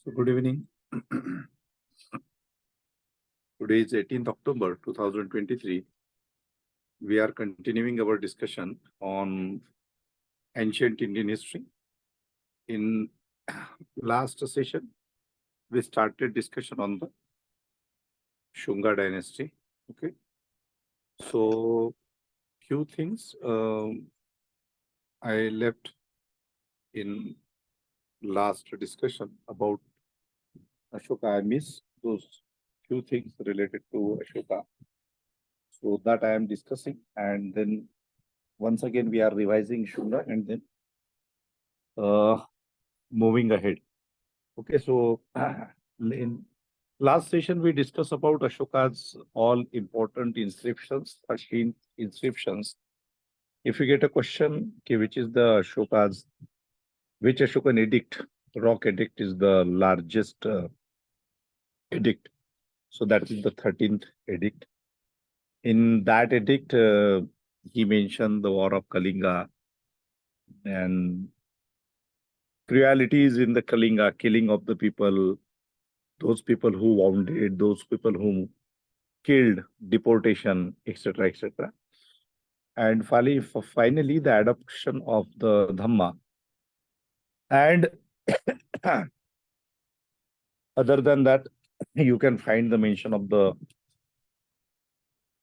So good evening. Today is 18th October 2023. We are continuing our discussion on ancient Indian history. In last session, we started discussion on the Shunga dynasty. Okay. So few things I left in last discussion about Ashoka. I missed those few things related to Ashoka. So that I am discussing, and then once again we are revising Shunga and then moving ahead. Okay, so in last session we discussed about Ashoka's all important inscriptions, 13 inscriptions. If you get a question, okay, which is the which Ashokan edict, rock edict is the largest edict. So that is the 13th edict. In that edict, he mentioned the war of Kalinga and cruelties in the Kalinga, killing of the people, those people who wounded, those people who killed, deportation, etc., etc. And finally, the adoption of the Dhamma. And other than that, you can find the mention of the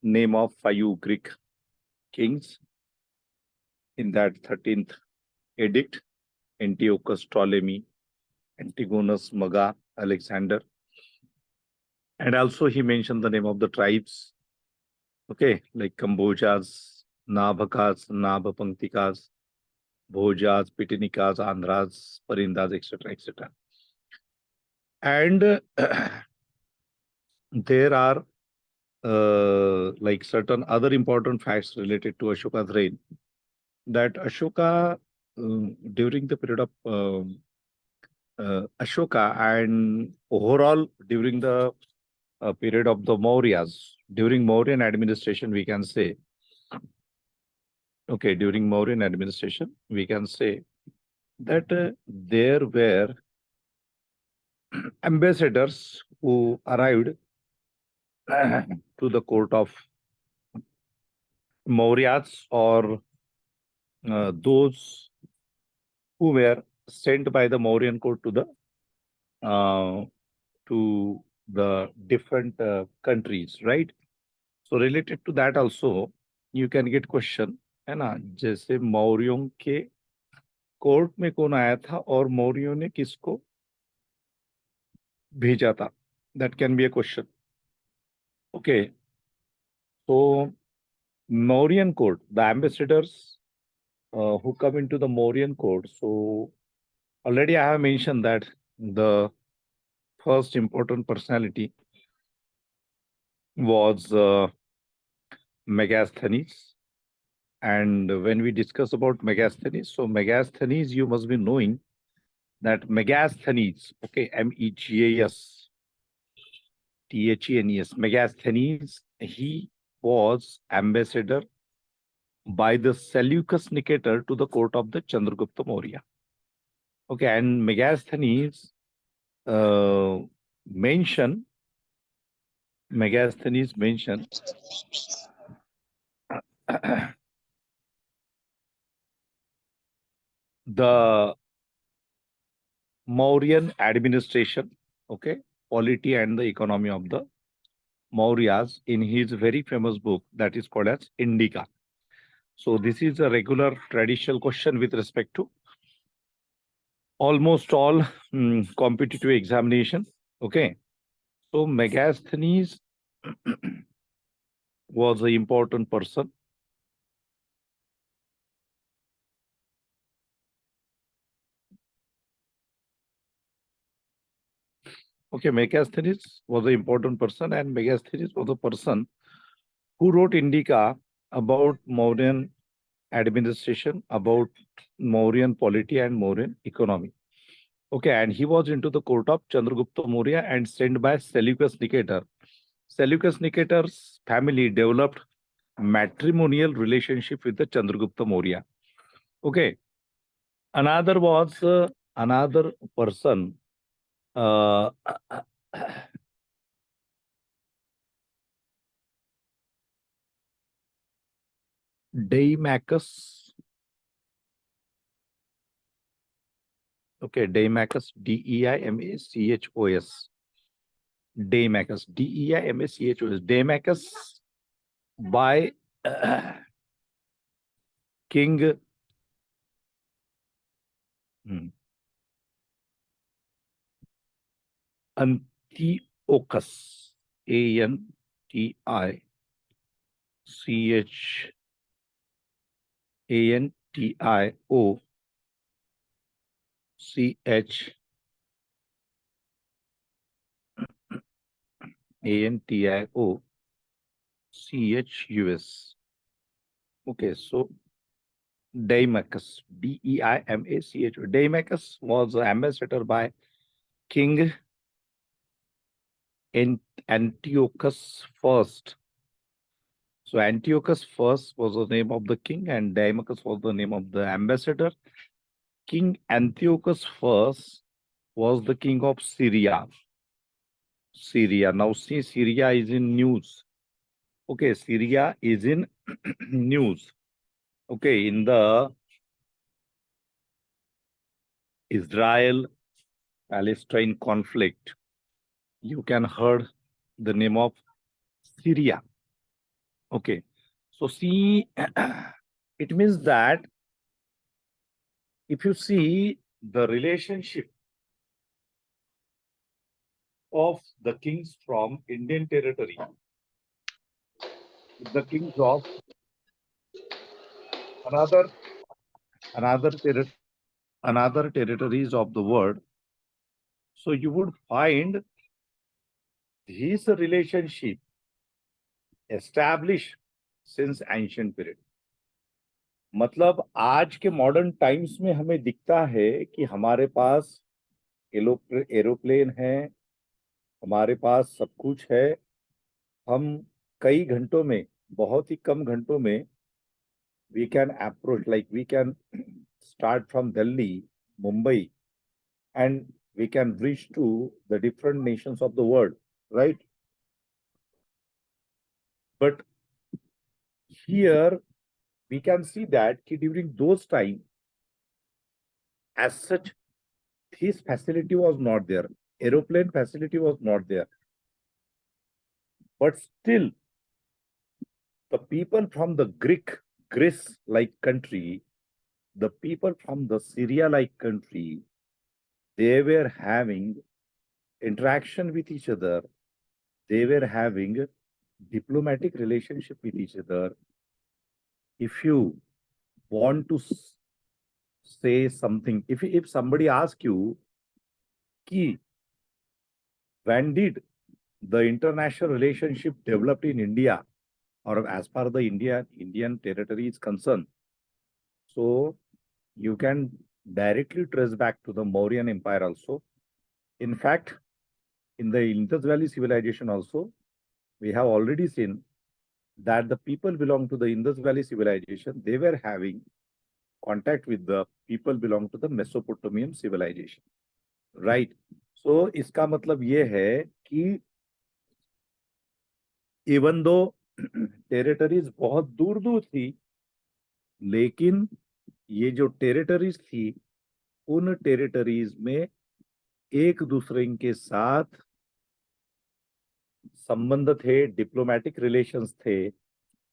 name of 5 Greek kings in that 13th edict: Antiochus, Ptolemy, Antigonus, Maga, Alexander. And also he mentioned the name of the tribes, okay, like Kambojas, Nabhakas, Nabhapanktikas, Bhojas, Pitinikas, Andhras, Parindas, etc., etc. And there are like certain other important facts related to Ashoka's reign. That Ashoka, during the period of Ashoka and overall during the period of the Mauryas, during Mauryan administration, we can say, okay, during Mauryan administration, we can say that there were ambassadors who arrived to the court of Mauryas, or those who were sent by the Mauryan court to the different countries, right? So related to that also, you can get question, है ना, जैसे मौर्यों के court में कौन आया था और मौर्यों ने किसको भेजा था? That can be a question. Okay. So Mauryan court, the ambassadors who come into the Mauryan court. So already I have mentioned that the first important personality was Megasthenes. And when we discuss about Megasthenes, so Megasthenes, you must be knowing that Megasthenes, okay, Megas, Thenes, Megasthenes, he was ambassador by the Seleucus Nicator to the court of the Chandragupta Maurya. Okay, and Megasthenes mention the Mauryan administration, okay, polity and the economy of the Mauryas in his very famous book that is called as Indica. So this is a regular traditional question with respect to almost all competitive examination. Okay, so Megasthenes was an important person. Okay, Megasthenes was an important person, and Megasthenes was a person who wrote Indica about Mauryan administration, about Mauryan polity and Mauryan economy. Okay, and he was into the court of Chandragupta Maurya and sent by Seleucus Nicator. Seleucus Nicator's family developed matrimonial relationship with the Chandragupta Maurya. Okay, another was another person Uh, Deimachus. Okay, Deimachus, Deimachos. Deimachus, Deimachos. Deimachus by King hmm, Antiochus. Antiochus. Okay, so Deimachus, Deimachus. Deimachus was ambassador by King Antiochus first. So Antiochus first was the name of the king, and Deimachus was the name of the ambassador. King Antiochus first was the king of Syria. Syria. Now see, Syria is in news. Okay, Syria is in news. Okay, in the Israel-Palestine conflict, you can heard the name of Syria. Okay, so see, it means that if you see the relationship of the kings from Indian territory, the kings of another another terri- another territories of the world, so you would find this relationship established since ancient period. मतलब आज के modern times में हमें दिखता है कि हमारे पास aeroplane है, हमारे पास सब कुछ है, हम कई घंटों में, बहुत ही कम घंटों में we can approach, like we can start from Delhi, Mumbai, and we can reach to the different nations of the world, right? But here we can see that during those time, as such, this facility was not there. Aeroplane facility was not there. But still, the people from the Greece-like country, the people from the Syria-like country, they were having interaction with each other. They were having diplomatic relationship with each other. If you want to say something, if somebody asks you, Ki, when did the international relationship developed in India, or as far as the Indian territory is concerned, so you can directly trace back to the Mauryan Empire also. In fact, in the Indus Valley civilization also, we have already seen that the people belong to the Indus Valley civilization, they were having contact with the people belong to the Mesopotamian civilization, right? So इसका मतलब ये है कि even दो territories बहुत दूर दूर थी, लेकिन ये जो टेरिटरीज थी, उन टेरिटरीज में एक दूसरे के साथ संबंध थे, डिप्लोमेटिक रिलेशंस थे।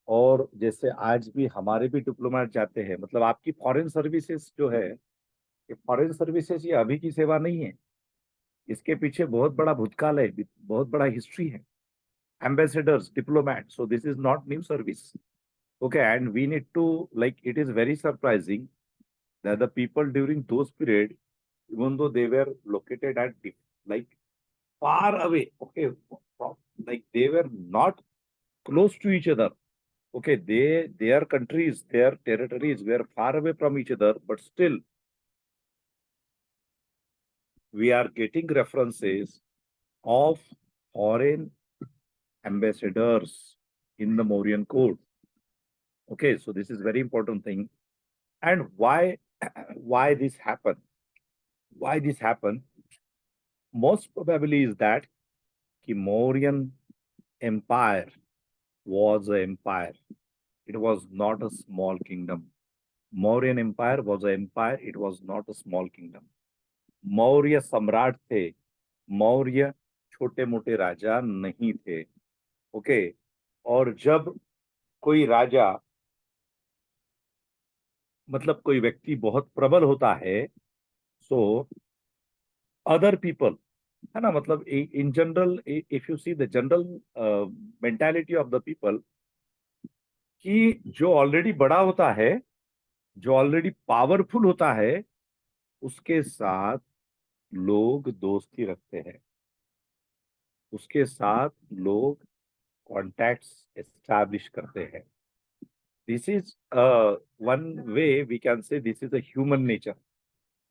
और जैसे आज भी हमारे भी डिप्लोमेट जाते हैं, मतलब आपकी फॉरेन सर्विसेज जो है, ये फॉरेन सर्विसेज ये अभी की सेवा नहीं है, इसके पीछे बहुत बड़ा भूतकाल है, बहुत बड़ा हिस्ट्री है। Ambassadors, diplomats, so this is not new service. Okay, and we need to, like, it is very surprising that the people during those period, even though they were located at like far away, okay, like they were not close to each other. Okay, their countries, their territories were far away from each other, but still we are getting references of foreign ambassadors in the Mauryan court. Okay, so this is very important thing. And why why this happened? Why this happened? Most probably is that the Mauryan Empire was an empire. It was not a small kingdom. Mauryan Empire was an empire. It was not a small kingdom. Maurya सम्राट थे. मौर्य छोटे मोटे राजा नहीं थे. Okay. और जब कोई राजा मतलब कोई व्यक्ति बहुत प्रबल होता है, सो अदर पीपल, है ना, मतलब in general if you see the general mentality of the people, कि जो ऑलरेडी बड़ा होता है, जो ऑलरेडी पावरफुल होता है, उसके साथ लोग दोस्ती रखते हैं, उसके साथ लोग कॉन्टैक्ट्स एस्टैब्लिश करते हैं. This is one way we can say this is a human nature.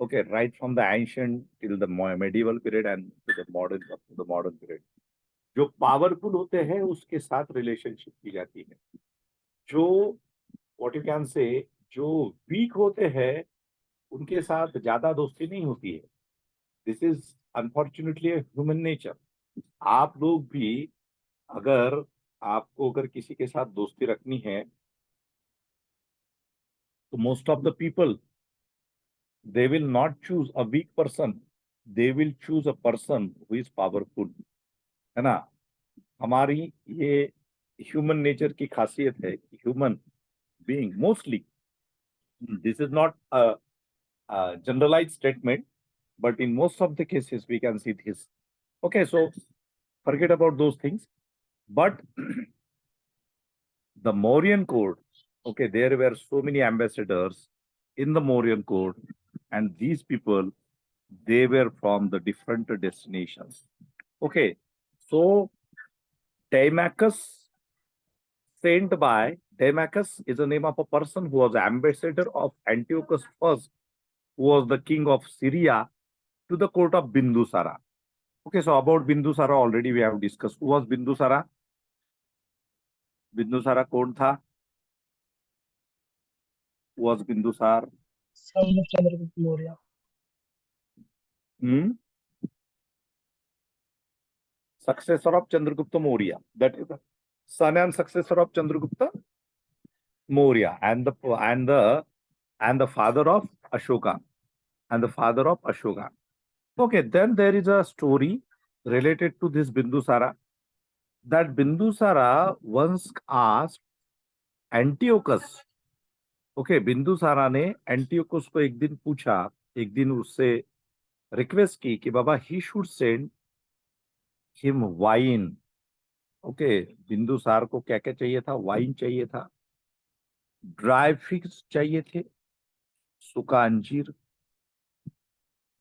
Okay, right from the ancient till the medieval period and to the modern period. जो पावरफुल होते हैं उसके साथ रिलेशनशिप की जाती है. जो व्हाट यू कैन से जो वीक होते हैं उनके साथ ज्यादा दोस्ती नहीं होती है. This is unfortunately human nature. आप लोग भी अगर आपको अगर किसी के साथ दोस्ती रखनी है तो most of the people they will not choose a weak person, they will choose a person who is powerful, है ना. हमारी ये ह्यूमन नेचर की खासियत है कि human being mostly, this is not a generalised statement, but in most of the cases we can see this. Okay, so forget about those things. But the Mauryan court, okay, there were so many ambassadors in the Mauryan court, and these people, they were from the different destinations. Okay, so Telemachus Telemachus is the name of a person who was ambassador of Antiochus first, who was the king of Syria, to the court of Bindusara. Okay, so about Bindusara already we have discussed. Who was Bindusara? Bindusara कौन था? Who was Bindusar? Son of Chandragupta Maurya. Successor of Chandragupta Maurya. That is the son and successor of Chandragupta Maurya, and the father of Ashoka, and the father of Ashoka. Okay, then there is a story related to this Bindusara, that Bindusara once asked Antiochus. Okay, Bindusara ने Antiochus को एक दिन पूछा, एक दिन उससे request की कि बाबा he should send him wine. Okay, Bindusara को क्या क्या चाहिए था? वाइन चाहिए था, ड्राई फिग्स चाहिए थे, सूखा अंजीर,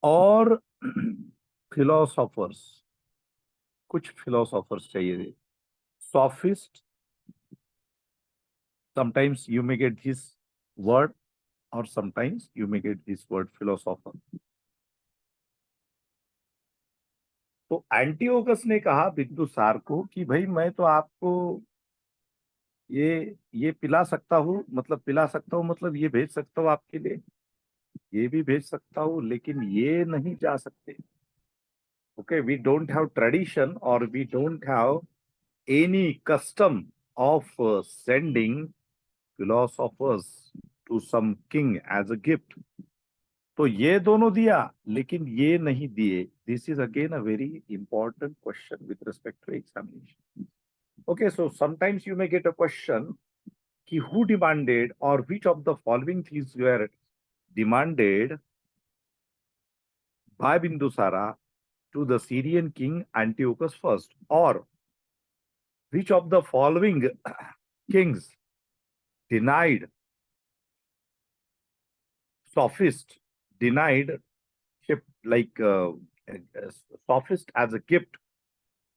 और फिलोसोफर्स, कुछ फिलोसोफर्स चाहिए थे. सॉफिस्ट, sometimes you may get this word, or sometimes you may get this word philosopher. तो एंटियोकस ने कहा बिंदुसार को कि भाई मैं तो आपको ये पिला सकता हूँ, मतलब पिला सकता हूँ, मतलब ये भेज सकता हूँ आपके लिए, ये भी भेज सकता हूँ, लेकिन ये नहीं जा सकते. Okay, we don't have tradition, or we don't have any custom of sending philosophers to some king as a gift. तो ये दोनों दिया लेकिन ये नहीं दिए. This is again a very important question with respect to examination. Okay, so sometimes you may get a question कि who demanded, or which of the following things were demanded by Bindusara to the Syrian king Antiochus first, or which of the following kings denied, sophist denied like sophist as a gift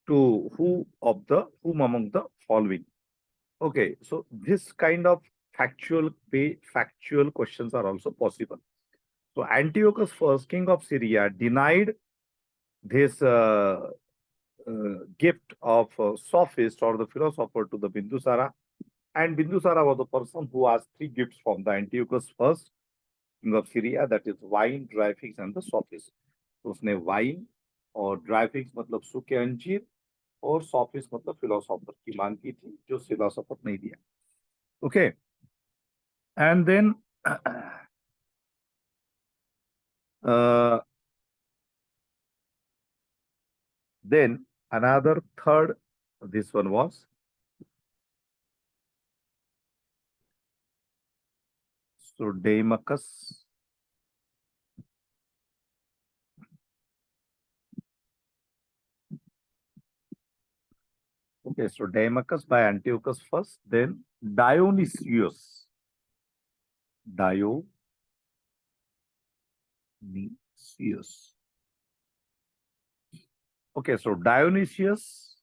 to whom among the following. Okay, so this kind of factual questions are also possible. So Antiochus first, king of Syria, denied this gift of sophist or the philosopher to the Bindusara, and Bindusara was the person who asked three gifts from the Antiochus first, king of Syria, that is wine, dry figs, and the sophist. So उसने wine, और ड्राइविंग्स मतलब सूखे अंजीर, और सॉफिस्ट मतलब philosopher की मांग की थी, जो फिलोसोफर नहीं दिया. Okay, and then then another third, this one was so Deimachus. Okay, so Deimachus by Antiochus first, then Dionysius. Dionysius. Okay, so Dionysius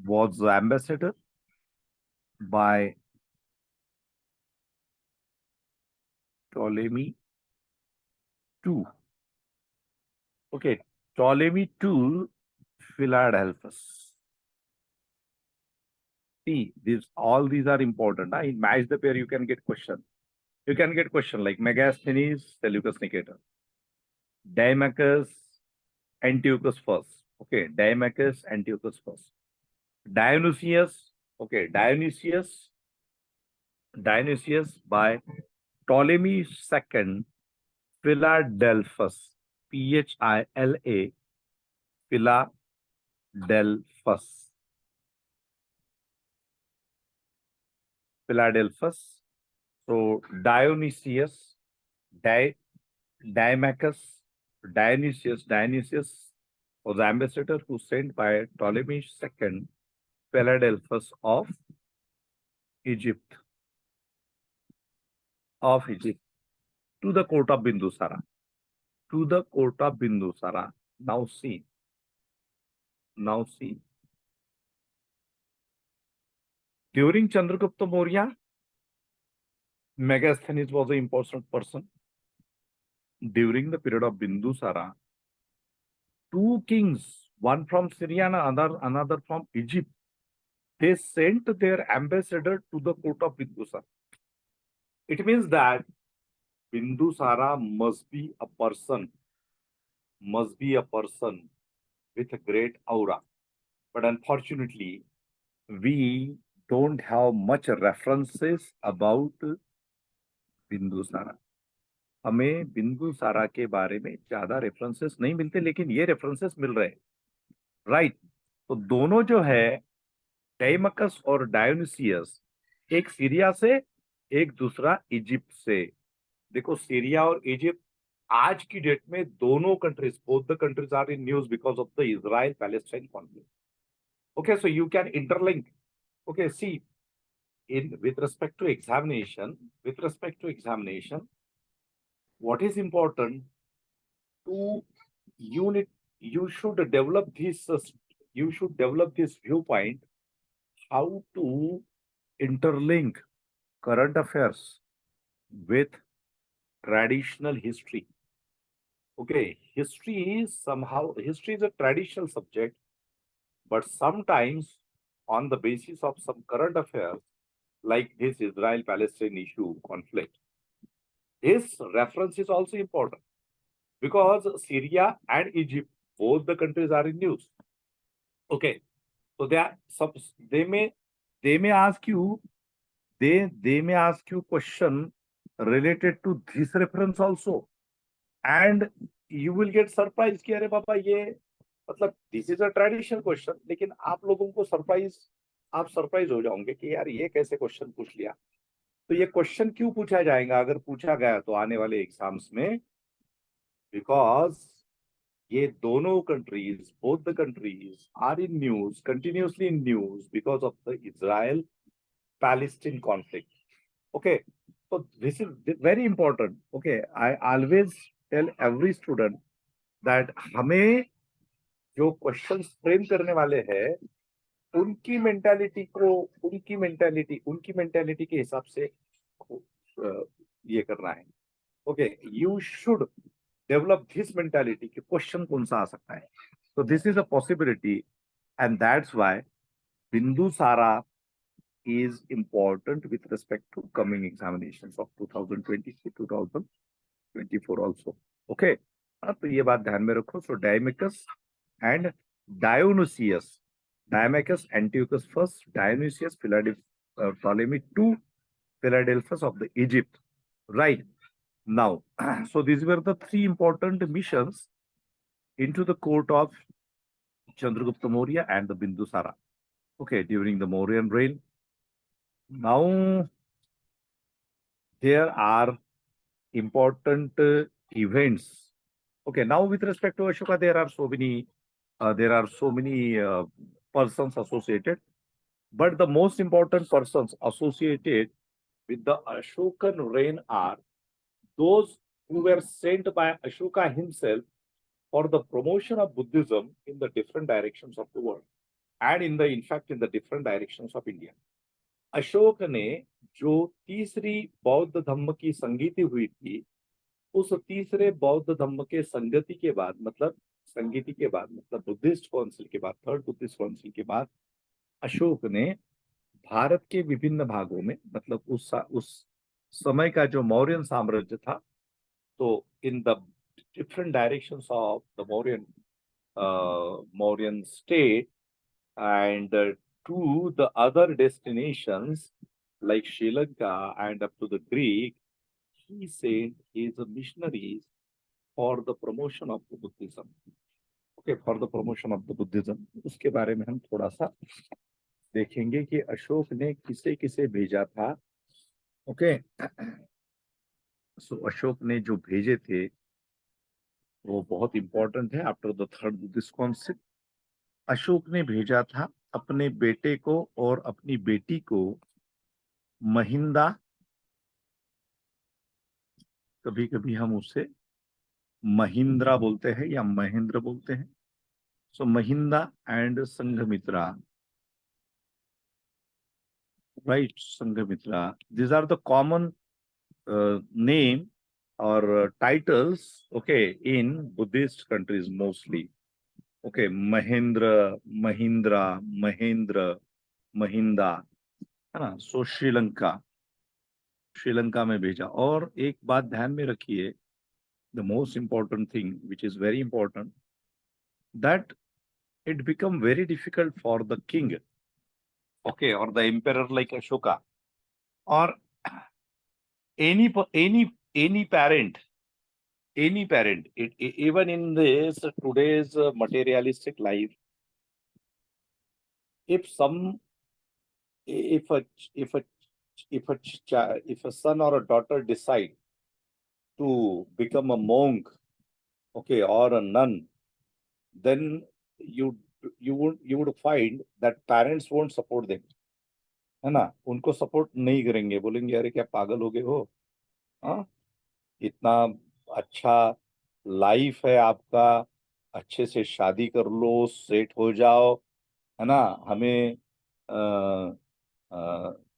was the ambassador by Ptolemy II. Okay, Ptolemy II, Philadelphus. See, all these are important. In match the pair, you can get question. You can get question like Megasthenes, Seleucus Nicator. Dimachus, Antiochus first. Okay, Dimachus, Antiochus first. Dionysius, okay, Dionysius by Ptolemy second, Philadelphus, Phila, Philadelphus, Philadelphus. So Dionysius, Dimachus, Dionysius was the ambassador who sent by Ptolemy II, Philadelphus Egypt, of Egypt, to the court of Bindusara. To the court of Bindusara. Now see. During Chandragupta Maurya, Megasthenes was an important person. During the period of Bindusara, two kings, one from Syria and another from Egypt, they sent their ambassador to the court of Bindusara. It means that Bindusara must be a person with a great aura. But unfortunately, we don't have much references about Bindusara. हमें बिंदुसारा के बारे में ज्यादा references नहीं मिलते, लेकिन ये references मिल रहे हैं, राइट. तो दोनों जो है, डाइमकस और डायोनिसियस, एक सीरिया से, एक दूसरा इजिप्ट से. देखो, सीरिया और इजिप्ट आज की डेट में दोनों countries, both the countries are in news because of the Israel Palestine conflict. Okay, so you can interlink. Okay, see, with respect to examination, what is important to unit, you should develop this viewpoint, how to interlink current affairs with traditional history. Okay, history is a traditional subject, but sometimes on the basis of some current affairs, like this Israel-Palestine issue conflict, this reference is also important because Syria and Egypt, both the countries are in news. Okay, so they may ask you question related to this reference also, and you will get surprised कि अरे बाबा ये मतलब this is a traditional question, लेकिन आप लोगों को आप surprise हो जाओगे कि यार ये कैसे क्वेश्चन पूछ लिया. तो ये क्वेश्चन क्यों पूछा जाएगा अगर पूछा गया तो आने वाले एग्जाम्स में, बिकॉज ये दोनों countries, both the countries are in news, continuously in news because of the Israel Palestine conflict. Okay, so this is very important. Okay, I always tell every student that हमें जो questions frame करने वाले हैं उनकी mentality के हिसाब से ये करना है. Okay, you should develop this mentality कि क्वेश्चन कौन सा आ सकता है. तो this is a possibility, and that's why Bindusara is important with respect to coming examinations of 2023, 2024 also. Okay. हाँ, तो ये बात ध्यान में रखो. So Deimachus and Dionysius, Deimachus Antiochus first, Dionysius Ptolemy II, Philadelphus of the Egypt. Right. Now, so these were the three important missions into the court of Chandragupta Maurya and the Bindusara. Okay, during the Mauryan reign. Now, there are important events. Okay, now with respect to Ashoka, there are so many persons associated, but the most important persons associated with the Ashokan reign are those who were sent by Ashoka himself for the promotion of Buddhism in the different directions of the world and in fact in the different directions of India. Ashok ने जो तीसरी बौद्ध धम्म की संगीति हुई थी, उस तीसरे बौद्ध धम्म के संगति के बाद मतलब बुद्धिस्ट काउंसिल के बाद, थर्ड बुद्धिस्ट काउंसिल के बाद अशोक ने भारत के विभिन्न भागों में, मतलब उस समय का जो मौर्यन साम्राज्य था, तो इन the different directions of the Mauryan state and to the other destinations like Sri Lanka and up to the Greek, he sent his missionaries for the promotion of the Buddhism. Okay, for the promotion of the Buddhism. उसके बारे में हम थोड़ा सा देखेंगे कि अशोक ने किसे किसे भेजा था. ओके, सो अशोक ने जो भेजे थे वो बहुत इंपॉर्टेंट है. After the third Buddhist council, Ashok ने भेजा था अपने बेटे को और अपनी बेटी को महिंदा, कभी कभी हम उसे महिंद्रा बोलते हैं या महेंद्र बोलते हैं. So Mahinda and Sanghamitra, right, Sanghamitra, these are the common name or titles, okay, in Buddhist countries mostly. Okay, Mahendra, Mahindra, Mahendra, Mahinda, है ना. सो श्रीलंका में भेजा. और एक बात ध्यान में रखिए, the most important thing which is very important, that it become very difficult for the king, okay, or the emperor like Ashoka, or any parent, even in this today's materialistic life, if some if a if a if a son or a daughter decide to become a monk, okay, or a nun, then you would find that parents won't support them, है ना. उनको support नहीं करेंगे, बोलेंगे अरे क्या पागल हो गए हो, हाँ, इतना अच्छा लाइफ है आपका, अच्छे से शादी कर लो, सेट हो जाओ, है ना. हमें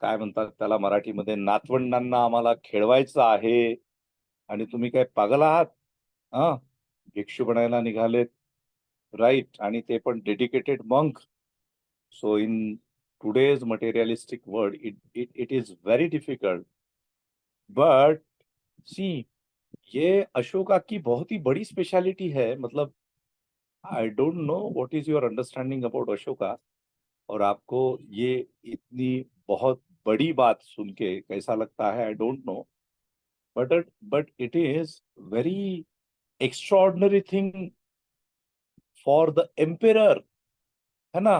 काय म्हणतात त्याला मराठीमध्ये, नातवंडांना आम्हाला खेळवायचं आहे आणि तुम्ही काय पागल आहात, हा, भिक्षू बनायला निघालेत, राईट, आणि ते पण dedicated monk. So in today's materialistic world, it is very difficult. But see, ये अशोका की बहुत ही बड़ी स्पेशलिटी है. मतलब I don't know what is your understanding about Ashoka, और आपको ये इतनी बहुत बड़ी बात सुन के कैसा लगता है, I don't know. But it is very extraordinary thing for the emperor, है ना.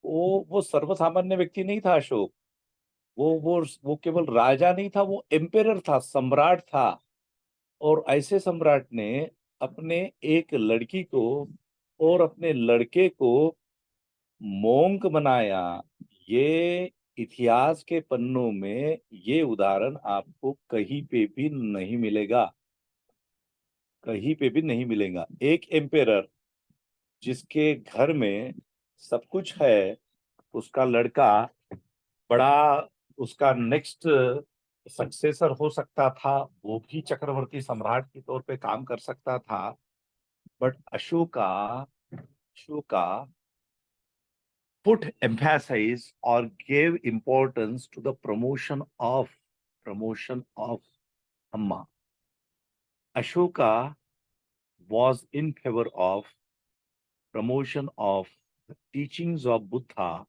वो सर्वसामान्य व्यक्ति नहीं था अशोक. वो केवल राजा नहीं था, वो एम्पेरर था, सम्राट था. और ऐसे सम्राट ने अपने एक लड़की को और अपने लड़के को मोंक बनाया. ये इतिहास के पन्नों में ये उदाहरण आपको कहीं पे भी नहीं मिलेगा, कहीं पे भी नहीं मिलेगा. एक एम्पेरर जिसके घर में सब कुछ है, उसका लड़का बड़ा, उसका नेक्स्ट सक्सेसर हो सकता था, वो भी चक्रवर्ती सम्राट के तौर पे काम कर सकता था. But Ashoka put emphasis or gave importance to the promotion of Dhamma. Ashoka was in favor of promotion of the teachings of Buddha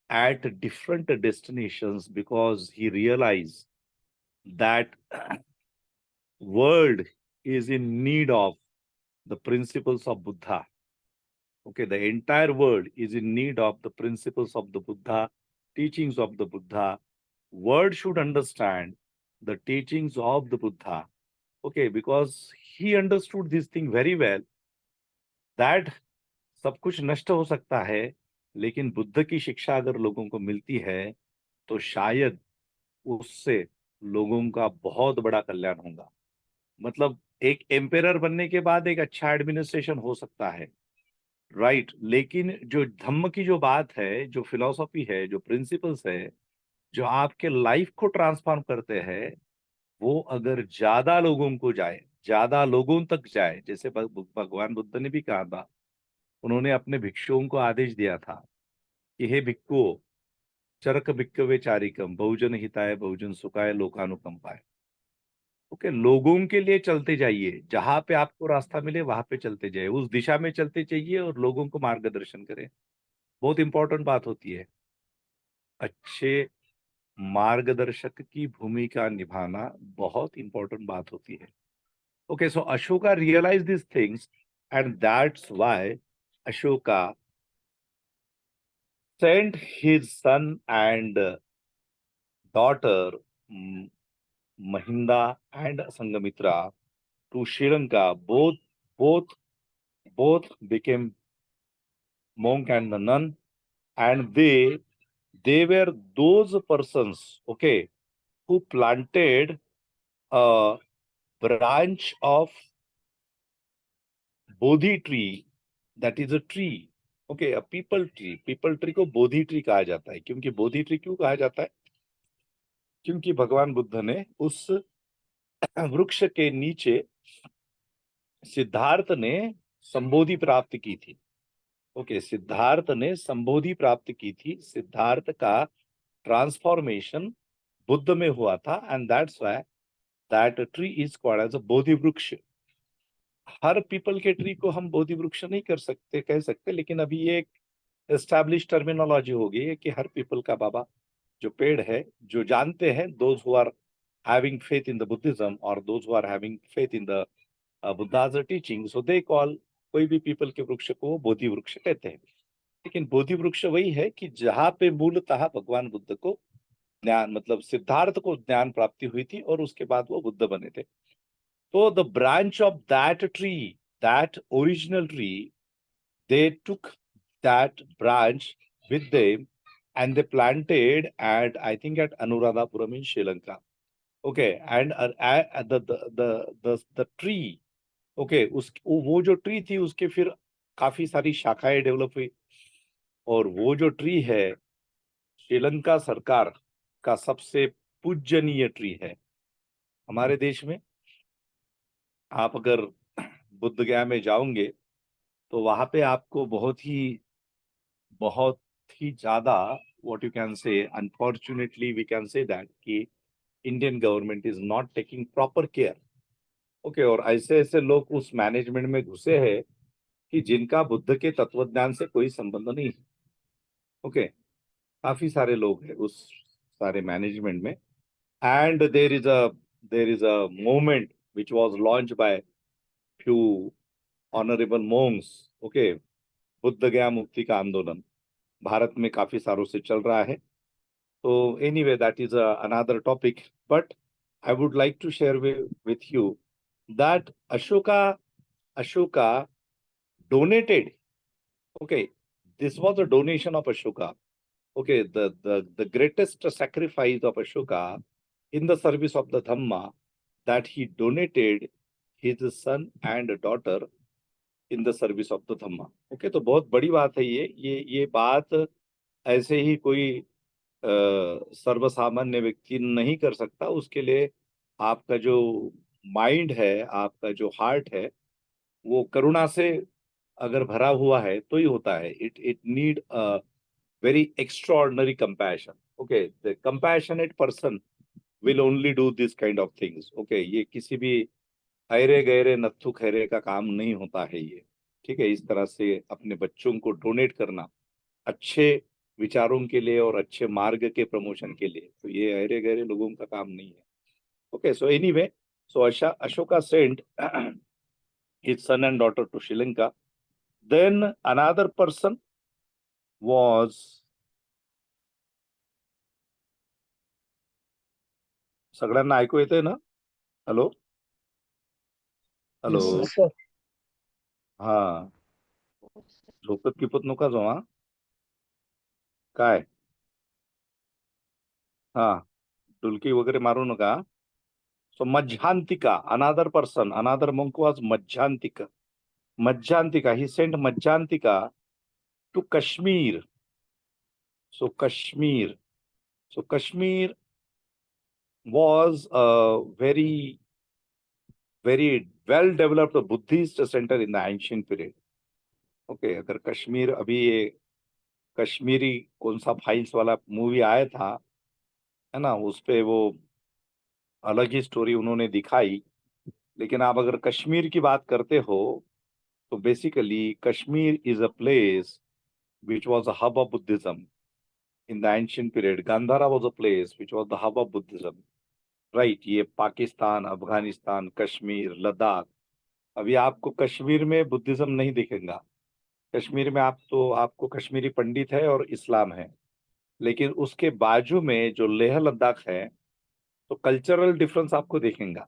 at different destinations because he realized that world is in need of the principles of Buddha. Okay, the entire world is in need of the principles of the Buddha, teachings of the Buddha. World should understand the teachings of the Buddha. Okay, because he understood this thing very well that सब कुछ नष्ट हो सकता है, लेकिन बुद्ध की शिक्षा अगर लोगों को मिलती है तो शायद उससे लोगों का बहुत बड़ा कल्याण होगा। मतलब एक एम्पेरर बनने के बाद एक अच्छा एडमिनिस्ट्रेशन हो सकता है, राइट, लेकिन जो धम्म की जो बात है, जो फिलॉसफी है, जो प्रिंसिपल्स है, जो आपके लाइफ को ट्रांसफॉर्म करते हैं, वो अगर ज्यादा लोगों को जाए, ज्यादा लोगों तक जाए, जैसे भगवान बुद्ध ने भी कहा था, उन्होंने अपने भिक्षुओं को आदेश दिया था कि हे भिक्षुओं, चरक भिक्खवे चारिकम, बहुजन हिताय बहुजन सुखाय लोकानुकंपाय। ओके, लोगों के लिए चलते जाइए, जहां पे आपको रास्ता मिले वहां पे चलते जाइए, उस दिशा में चलते जाइए और लोगों को मार्गदर्शन करें। बहुत इंपॉर्टेंट बात होती है। अच्छे मार्गदर्शक की भूमिका निभाना बहुत इंपॉर्टेंट बात होती है। Okay, so Ashoka realise this things and that's why Ashoka sent his son and daughter Mahinda and Sangamitra to Sri Lanka. Both both became monk and a nun, and they were those persons, okay, who planted a branch of Bodhi tree, that is a tree, okay, a people tree. People tree को बोधि tree कहा जाता है। क्योंकि बोधि tree क्यों कहा जाता है? क्योंकि भगवान बुद्ध ने उस वृक्ष के नीचे सिद्धार्थ ने संबोधि प्राप्त की थी। ओके, सिद्धार्थ ने संबोधि प्राप्त की थी। सिद्धार्थ का ट्रांसफॉर्मेशन बुद्ध में हुआ था, and that's why that tree is called as a bodhi vriksha. हर पीपल के ट्री को हम बोधि वृक्ष नहीं कर सकते, कह सकते, लेकिन अभी ये एक एस्टैब्लिश टर्मिनोलॉजी हो गई है कि हर पीपल का बाबा जो पेड़ है, जो जानते हैं, those who are having faith in the Buddhism और those who are having faith in the Buddha's teaching, so they call, कोई भी पीपल के वृक्ष को बोधि वृक्ष कहते हैं। लेकिन बोधि वृक्ष वही है कि जहां पे मूलतः भगवान बुद्ध को ज्ञान, मतलब सिद्धार्थ को ज्ञान प्राप्ति हुई थी और उसके बाद वो बुद्ध बने थे। तो the branch of that tree, that original tree, they took that branch with them and they planted at, I think, at Anuradhapuram in Sri Lanka. Okay, and the tree, okay, उस वो जो ट्री थी उसके फिर काफी सारी शाखाएं develop हुई, और वो जो ट्री है श्रीलंका सरकार का सबसे पूजनीय ट्री है। हमारे देश में आप अगर बुद्ध गया में जाओगे तो वहां पे आपको बहुत ही ज्यादा, what you can say, unfortunately we can say that कि Indian government is not taking proper care. Okay, और ऐसे ऐसे लोग उस मैनेजमेंट में घुसे हैं कि जिनका बुद्ध के तत्वज्ञान से कोई संबंध नहीं है। ओके, काफी सारे लोग हैं उस सारे मैनेजमेंट में, and there is a movement which was launch by few honourable monks. Okay, Buddha गया मुक्ति का आंदोलन भारत में काफी सालों से चल रहा है। तो anyway, that is another topic, but I would like to share with you that Ashoka donated. Okay, this was a donation of Ashoka. Okay, the greatest sacrifice of Ashoka in the service of the Dhamma, that he donated his son and daughter in the service of the Dhamma. Okay, तो बहुत बड़ी बात है ये बात ऐसे ही कोई सर्वसामान्य व्यक्ति नहीं कर सकता। उसके लिए आपका जो माइंड है, आपका जो हार्ट है, वो करुणा से अगर भरा हुआ है तो ही होता है। It need a very extraordinary compassion. Okay, the compassionate person will only do this kind of things. Okay, ये किसी भी अरे गहरे नत्थु खैरे का काम नहीं होता है ये। ठीक है, इस तरह से अपने बच्चों को डोनेट करना अच्छे विचारों के लिए और अच्छे मार्ग के प्रमोशन के लिए, तो ये अरे गहरे लोगों का काम नहीं है। Okay, so anyway, so Ashoka sent his son and daughter to Sri Lanka. Then another person was, सगळ्यांना ऐकू येतंय ना? Hello hello. Yes, sir. हा, झोपत किपत नका जाऊ हा. काय? हा, डुलकी वगैरे मारू नका. So Majjantika, another person, another monk was Majjantika. Majjantika, he sent Majjantika to Kashmir. So Kashmir. So Kashmir was a very, very well developed Buddhist center in the ancient period. Okay, अगर कश्मीर, अभी ये कश्मीरी कौन सा फाइल्स वाला मूवी आया था, है ना, उस पे वो अलग ही स्टोरी उन्होंने दिखाई। लेकिन आप अगर कश्मीर की बात करते हो, तो basically Kashmir is a place which was a hub of Buddhism in the ancient period. Gandhara was a place which was the hub of Buddhism. Right? ये पाकिस्तान, अफगानिस्तान, कश्मीर, लद्दाख, अभी आपको कश्मीर में बुद्धिज्म नहीं दिखेगा। कश्मीर में आप तो आपको कश्मीरी पंडित है और इस्लाम है, लेकिन उसके बाजू में जो लेह लद्दाख है, तो कल्चरल डिफरेंस आपको दिखेगा।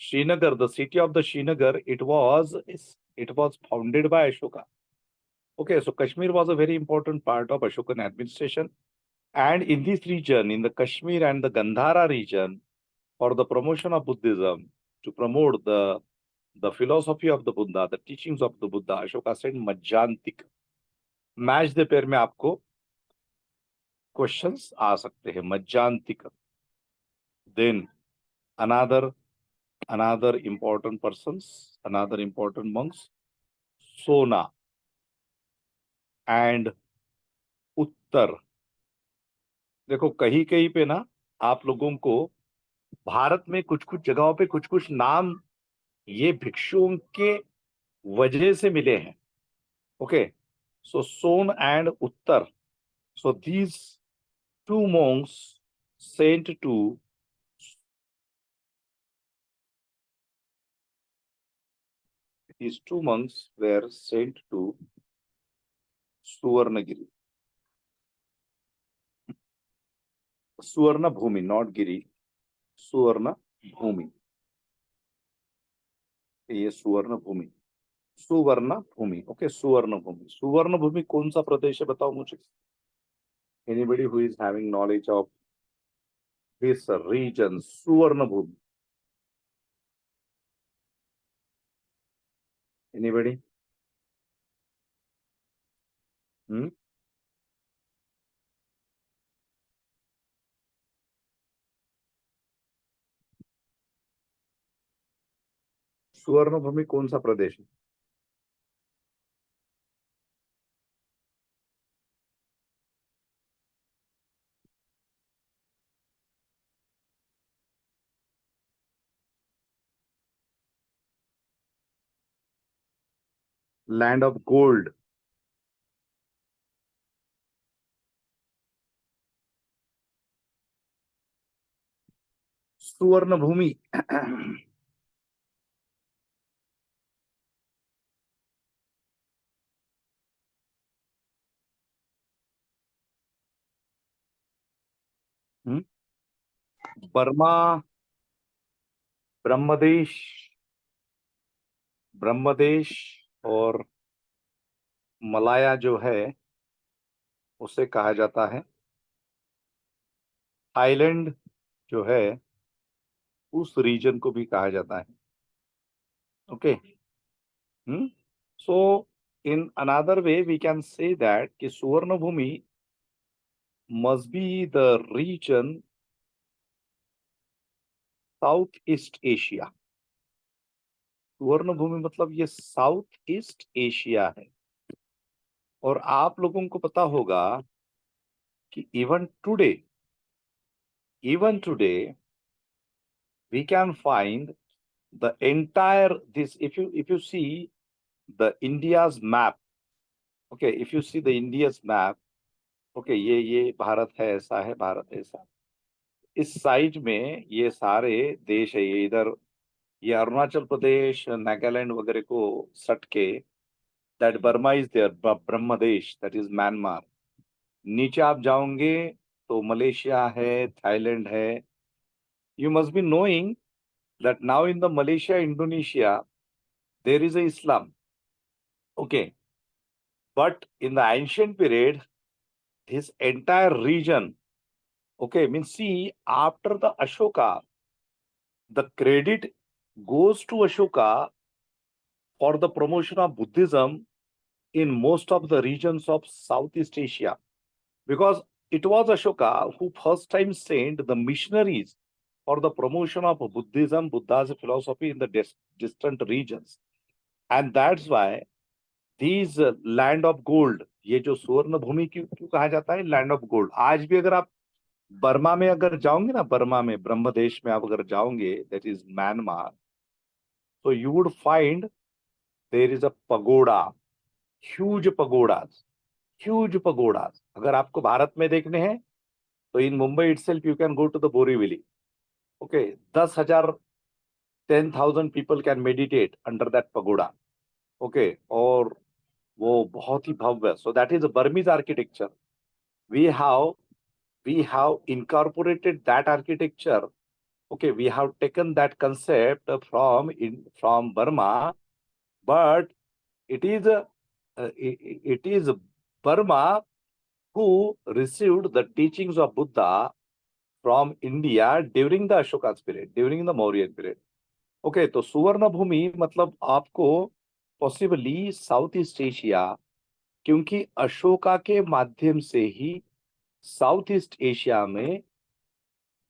Srinagar, the city of the Srinagar, it was founded by Ashoka. Okay, so Kashmir was a very important part of Ashokan administration. And in this region, in the Kashmir and the Gandhara region, for the promotion of Buddhism, to promote the philosophy of the Buddha, the teachings of the Buddha, Ashoka said Majjantik. Match the pair में आपको questions आ सकते हैं, मज्जांतिक. Then अनादर अनादर important persons, अनादर important monks, सोना and उत्तर. देखो, कहीं कहीं पे ना आप लोगों को भारत में कुछ कुछ जगहों पे कुछ कुछ नाम ये भिक्षुओं के वजह से मिले हैं. Okay, so Sona and Uttara, so these two monks sent to these two monks were sent to Suvarnagiri. Suvarna Bhumi, not Giri. Suvarna Bhumi. ये सुवर्ण भूमि, सुवर्ण भूमि. ओके, सुवर्ण भूमि. सुवर्ण भूमि कौन सा प्रदेश है, बताओ मुझे. Anybody who is having knowledge of this region, Suvarna Bhumi? Anybody? हम्म, सुवर्ण भूमि कौन सा प्रदेश है? Land of gold. सुवर्ण भूमि. बर्मा, ब्रह्मदेश, ब्रह्मदेश और मलाया जो है उसे कहा जाता है. थाईलैंड जो है उस रीजन को भी कहा जाता है. Okay. So in another way we can say that कि Suvarna Bhumi must be the region South East Asia. Suvarna Bhumi मतलब ये साउथ ईस्ट एशिया है. और आप लोगों को पता होगा कि even today we can find the entire this, if you see the India's map, okay, if you see the India's map, okay, ये भारत है, ऐसा है, भारत ऐसा, इस साइड में ये सारे देश है, ये इधर, ये अरुणाचल प्रदेश, नागालैंड वगैरह को सट के, that Burma is there, Brahmadesh, that is Myanmar. नीचे आप जाओगे तो मलेशिया है, थाईलैंड है। You must be knowing that now in the Malaysia, Indonesia, there is a Islam. Okay. But in the ancient period, this entire region, okay, means see, after the Ashoka, the credit goes to Ashoka for the promotion of Buddhism in most of the regions of Southeast Asia. Because it was Ashoka who first time sent the missionaries for the promotion of Buddhism, Buddha's philosophy in the distant regions. And that's why these land of gold, ये जो सुवर्ण भूमि क्यों कहा जाता है land of gold. आज भी अगर आप बर्मा में अगर जाओगे ना, बर्मा में, ब्रह्मदेश में आप अगर जाओगे, दैट इज म्यांमार, तो you would find there is a pagoda, huge pagodas, huge pagodas. अगर आपको भारत में देखने हैं तो in Mumbai itself you can go to the Borivali. Okay, 10,000, 10,000 people can meditate under that pagoda. Okay, और वो बहुत ही भव्य। So that is Burmese architecture. we have incorporated that architecture. Okay, we have taken that concept from Burma, but it is it is Burma who received the teachings of Buddha from India during the Ashoka's period, during the Mauryan period. Okay, तो सुवर्ण भूमि मतलब आपको possibly south East Asia, क्योंकि अशोका के माध्यम से ही south East Asia में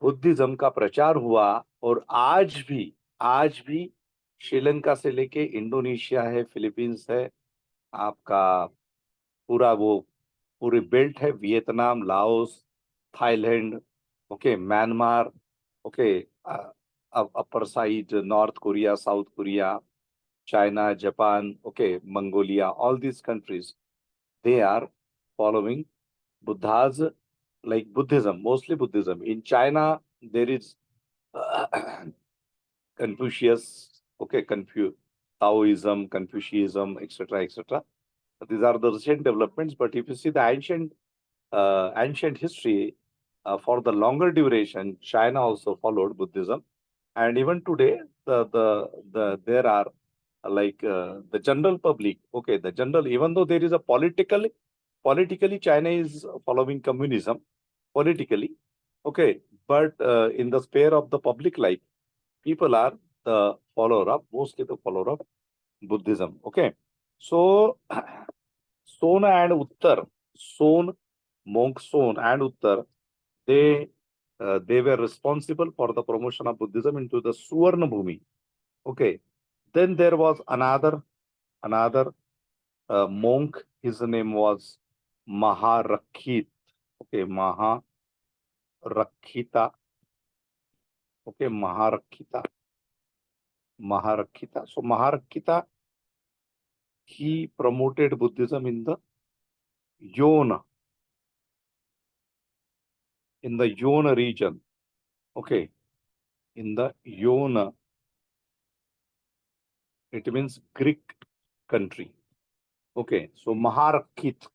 Buddhism का प्रचार हुआ। और आज भी श्रीलंका से लेके इंडोनेशिया है, फिलीपींस है, आपका पूरा वो पूरी बेल्ट है, Vietnam, Laos, Thailand, okay, Myanmar, okay, upper side north Korea, south Korea, China, Japan, okay, Mongolia, all these countries, they are following Buddha's, like Buddhism, mostly Buddhism. In China, there is Confucius, okay, Taoism, Confucianism, etc., etc. These are the recent developments. But if you see the ancient history, for the longer duration, China also followed Buddhism, and even today, there are the general public. Okay, the general, even though there is a politically China is following communism politically. Okay, but in the sphere of the public life, people are mostly the follower of Buddhism. Okay, so Son and Uttar, monk Son and Uttar, they were responsible for the promotion of Buddhism into the Suvarna Bhumi. Okay, then there was another monk. His name was Maharakhit. Okay, Maharakhita. Okay, Maharakhita. So Maharakhita, he promoted Buddhism in the Yona region. Okay, in the Yona, it means Greek country. Okay, so Maharakhit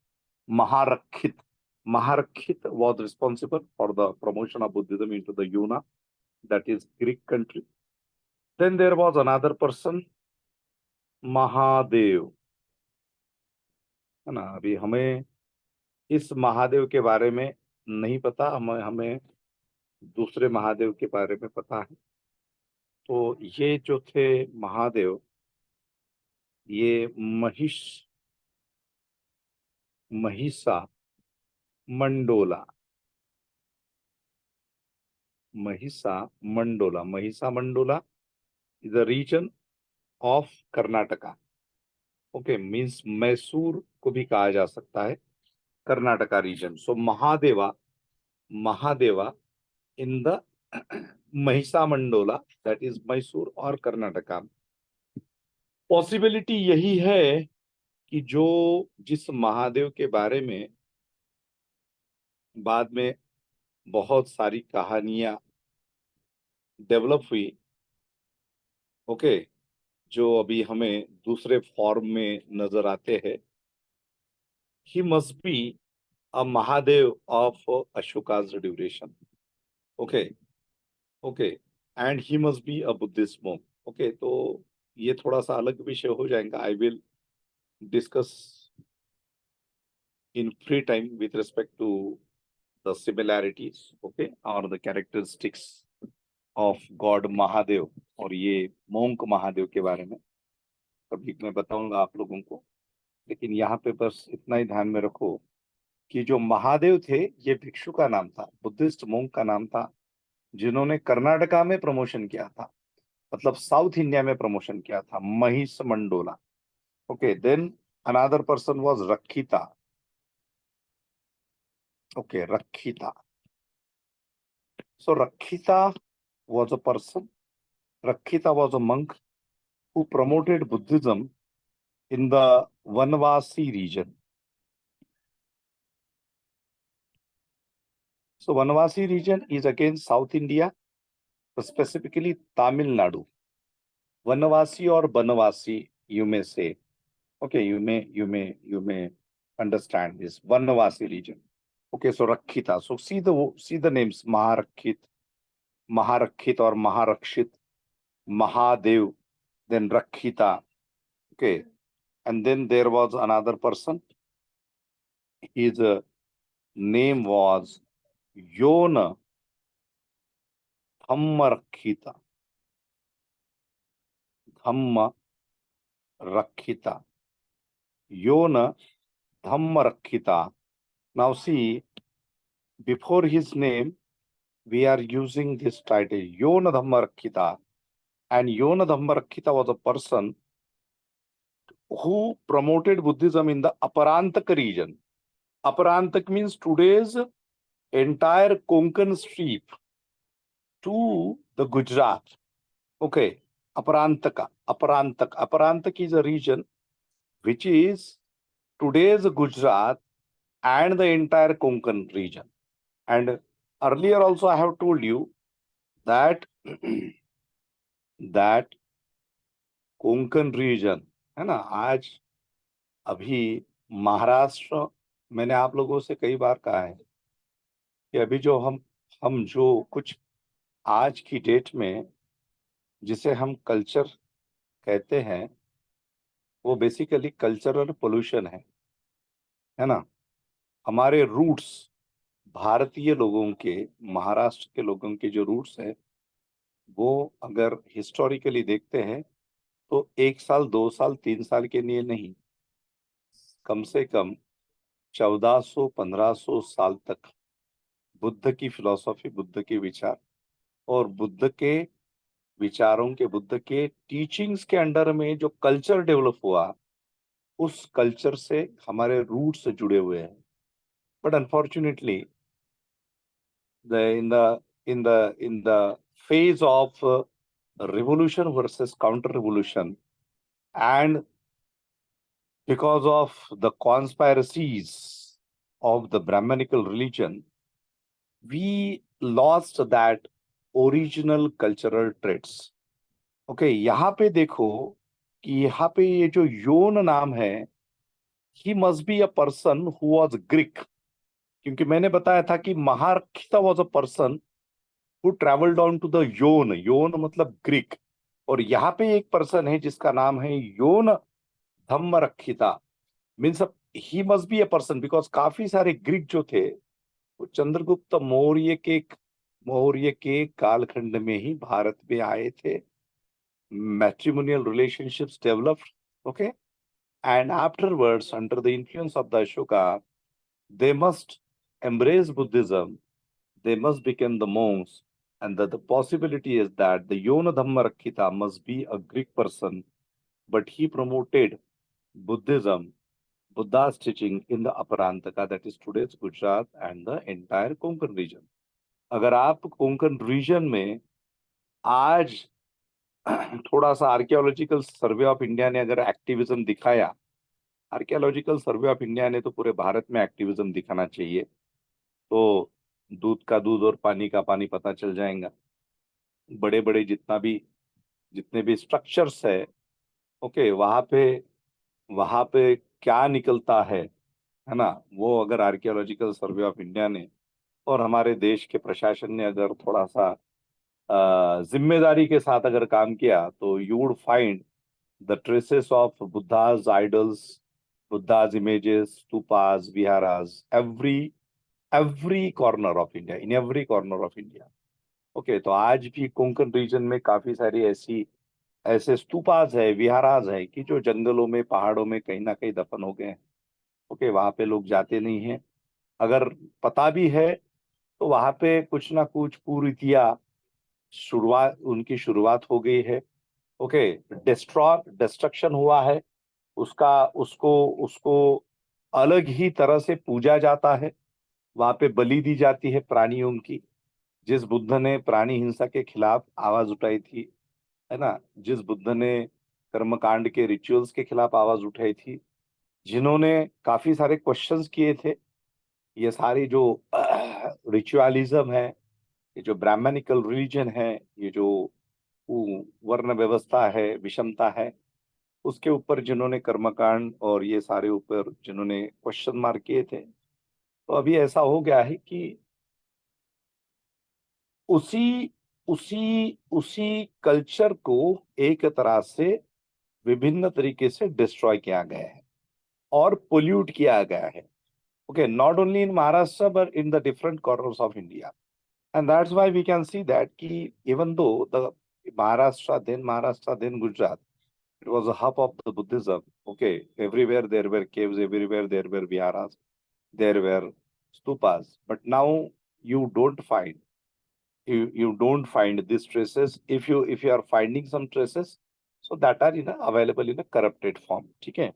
was responsible for the promotion of Buddhism into the Yuna, that is Greek country. Then there was another person, Mahadev, है ना। अभी हमें इस महादेव के बारे में नहीं पता, हमें दूसरे महादेव के बारे में पता है। तो ये जो थे महादेव, ये महिषा Mandola is a region of Karnataka. Okay, means Mysore को भी कहा जा सकता है, Karnataka region. So Mahadeva in the Mahishamandola, that is Mysore और कर्नाटका। पॉसिबिलिटी यही है कि जो जिस महादेव के बारे में बाद में बहुत सारी कहानियां डेवलप हुई, ओके, जो अभी हमें दूसरे फॉर्म में नजर आते हैं, he must be a Mahadev of Ashoka's duration, okay, okay, and he must be a Buddhist monk, okay. तो ये थोड़ा सा अलग विषय हो जाएगा। I will discuss in free time with respect to the similarities, okay, और the characteristics of god Mahadev और ये मोंक महादेव के बारे में कभी मैं बताऊंगा आप लोगों को। लेकिन यहाँ पे बस इतना ही ध्यान में रखो कि जो महादेव थे ये भिक्षु का नाम था, बुद्धिस्ट मोंक का नाम था, जिन्होंने कर्नाटका में प्रमोशन किया था, मतलब साउथ इंडिया में प्रमोशन किया था, Mahish Mandola, okay. Then another person was Rakshita, okay, Rakshita. So रक्षिता was a person, Rakkhita was a monk who promoted Buddhism in the Vanvasi region. So Vanvasi region is again South India, specifically Tamil Nadu. Vanvasi or Banavasi, you may say. Okay, you may understand this Vanvasi region. Okay, so Rakkhita. So see the names Maharakhit, Maharakshit or Maharakshit, Mahadev, then Rakkhita. Okay, and then there was another person. His name was Yona Dhamma Rakhita. Yona Dhamma Rakhita. Now see, before his name, we are using this title, Yona Dhamma Rakhita. And Yona Dhamma Rakhita was a person who promoted Buddhism in the Aparantak region. Aparantak means today's entire Konkan Street to the Gujarat. Okay, Aparantak is a region which is today's Gujarat and the entire Konkan region. And earlier also I have told you that that Konkan region है ना, आज अभी महाराष्ट्र, मैंने आप लोगों से कई बार कहा है कि अभी जो हम जो कुछ आज की डेट में जिसे हम कल्चर कहते हैं, वो बेसिकली कल्चरल पोल्यूशन है ना। हमारे रूट्स, भारतीय लोगों के, महाराष्ट्र के लोगों के जो रूट्स है, वो अगर हिस्टोरिकली देखते हैं तो 1 साल 2 साल 3 साल के लिए नहीं, कम से कम 1400-1500 साल तक बुद्ध की फिलॉसफी, बुद्ध के विचार और बुद्ध के विचारों के, बुद्ध के टीचिंग्स के अंडर में जो कल्चर डेवलप हुआ, उस कल्चर से हमारे रूट से जुड़े हुए हैं। But unfortunately in the phase of revolution versus counter revolution, and because of the conspiracies of the Brahmanical religion, we lost that original cultural traits. Okay, यहाँ पे देखो कि यहाँ पे ये जो योन नाम है, he must be a person who was Greek, क्योंकि मैंने बताया था कि महारक्षिता was a person who traveled on to the योन, योन मतलब ग्रीक, और यहाँ पे एक पर्सन है जिसका नाम है योन धम्म रक्षिता, means he must B a person, because काफी सारे ग्रीक जो थे वो चंद्रगुप्त मौर्य के कालखंड में ही भारत में आए थे, matrimonial relationships developed, okay, and afterwards under the influence of the Ashoka, they must embrace Buddhism, they must become the monks, and that the possibility is that the Yona Dhamma Rakhita must be a Greek person, but he promoted Buddhism, Buddha's teaching in the Aparantaka, that is today's Gujarat and the entire Konkan region. अगर आप Konkan reason में आज थोड़ा सा archaeological survey of India ने अगर activism दिखाया, archaeological survey of India ने तो पूरे भारत में एक्टिविज्म दिखाना चाहिए, तो दूध का दूध और पानी का पानी पता चल जाएगा। बड़े बड़े जितने भी स्ट्रक्चर्स है, ओके, वहां पे क्या निकलता है ना, वो अगर आर्कियोलॉजिकल सर्वे ऑफ इंडिया ने और हमारे देश के प्रशासन ने अगर थोड़ा सा जिम्मेदारी के साथ अगर काम किया, तो you would find the traces of Buddha's idols, Buddha's images, stupas, विहारास, every corner of India, in every corner of India. Okay, तो आज भी कोंकण रीजन में काफी सारी ऐसे स्तूपास है, विहारास है कि जो जंगलों में, पहाड़ों में कहीं ना कहीं दफन हो गए हैं। ओके, वहां पे लोग जाते नहीं हैं। अगर पता भी है तो वहां पे कुछ ना कुछ कुरीतियां उनकी शुरुआत हो गई है। ओके, डिस्ट्रक्शन हुआ है, उसका उसको उसको अलग ही तरह से पूजा जाता है। वहां पे बलि दी जाती है प्राणियों की। जिस बुद्ध ने प्राणी हिंसा के खिलाफ आवाज उठाई थी, है ना, जिस बुद्ध ने कर्मकांड के रिचुअल्स के खिलाफ आवाज उठाई थी, जिन्होंने काफी सारे क्वेश्चंस किए थे, ये सारी जो रिचुअलिज्म है, ये जो ब्राह्मणिकल रिलीजन है, ये जो वर्ण व्यवस्था है, विषमता है, उसके ऊपर जिन्होंने कर्मकांड और ये सारे ऊपर जिन्होंने क्वेश्चन मार्क किए थे, तो अभी ऐसा हो गया है कि उसी उसी उसी कल्चर को एक तरह से विभिन्न तरीके से डिस्ट्रॉय किया गया है और पोल्यूट किया गया है। Okay, not only in Maharashtra but in the different corners of India, and that's why we can see that कि even though the Maharashtra, then Gujarat, it was a hub of the Buddhism. Okay, everywhere there were caves, everywhere there were viharas, there were stupas. But now you don't find you don't find these traces. If you are finding some traces, so that are available in a corrupted form. ठीक है,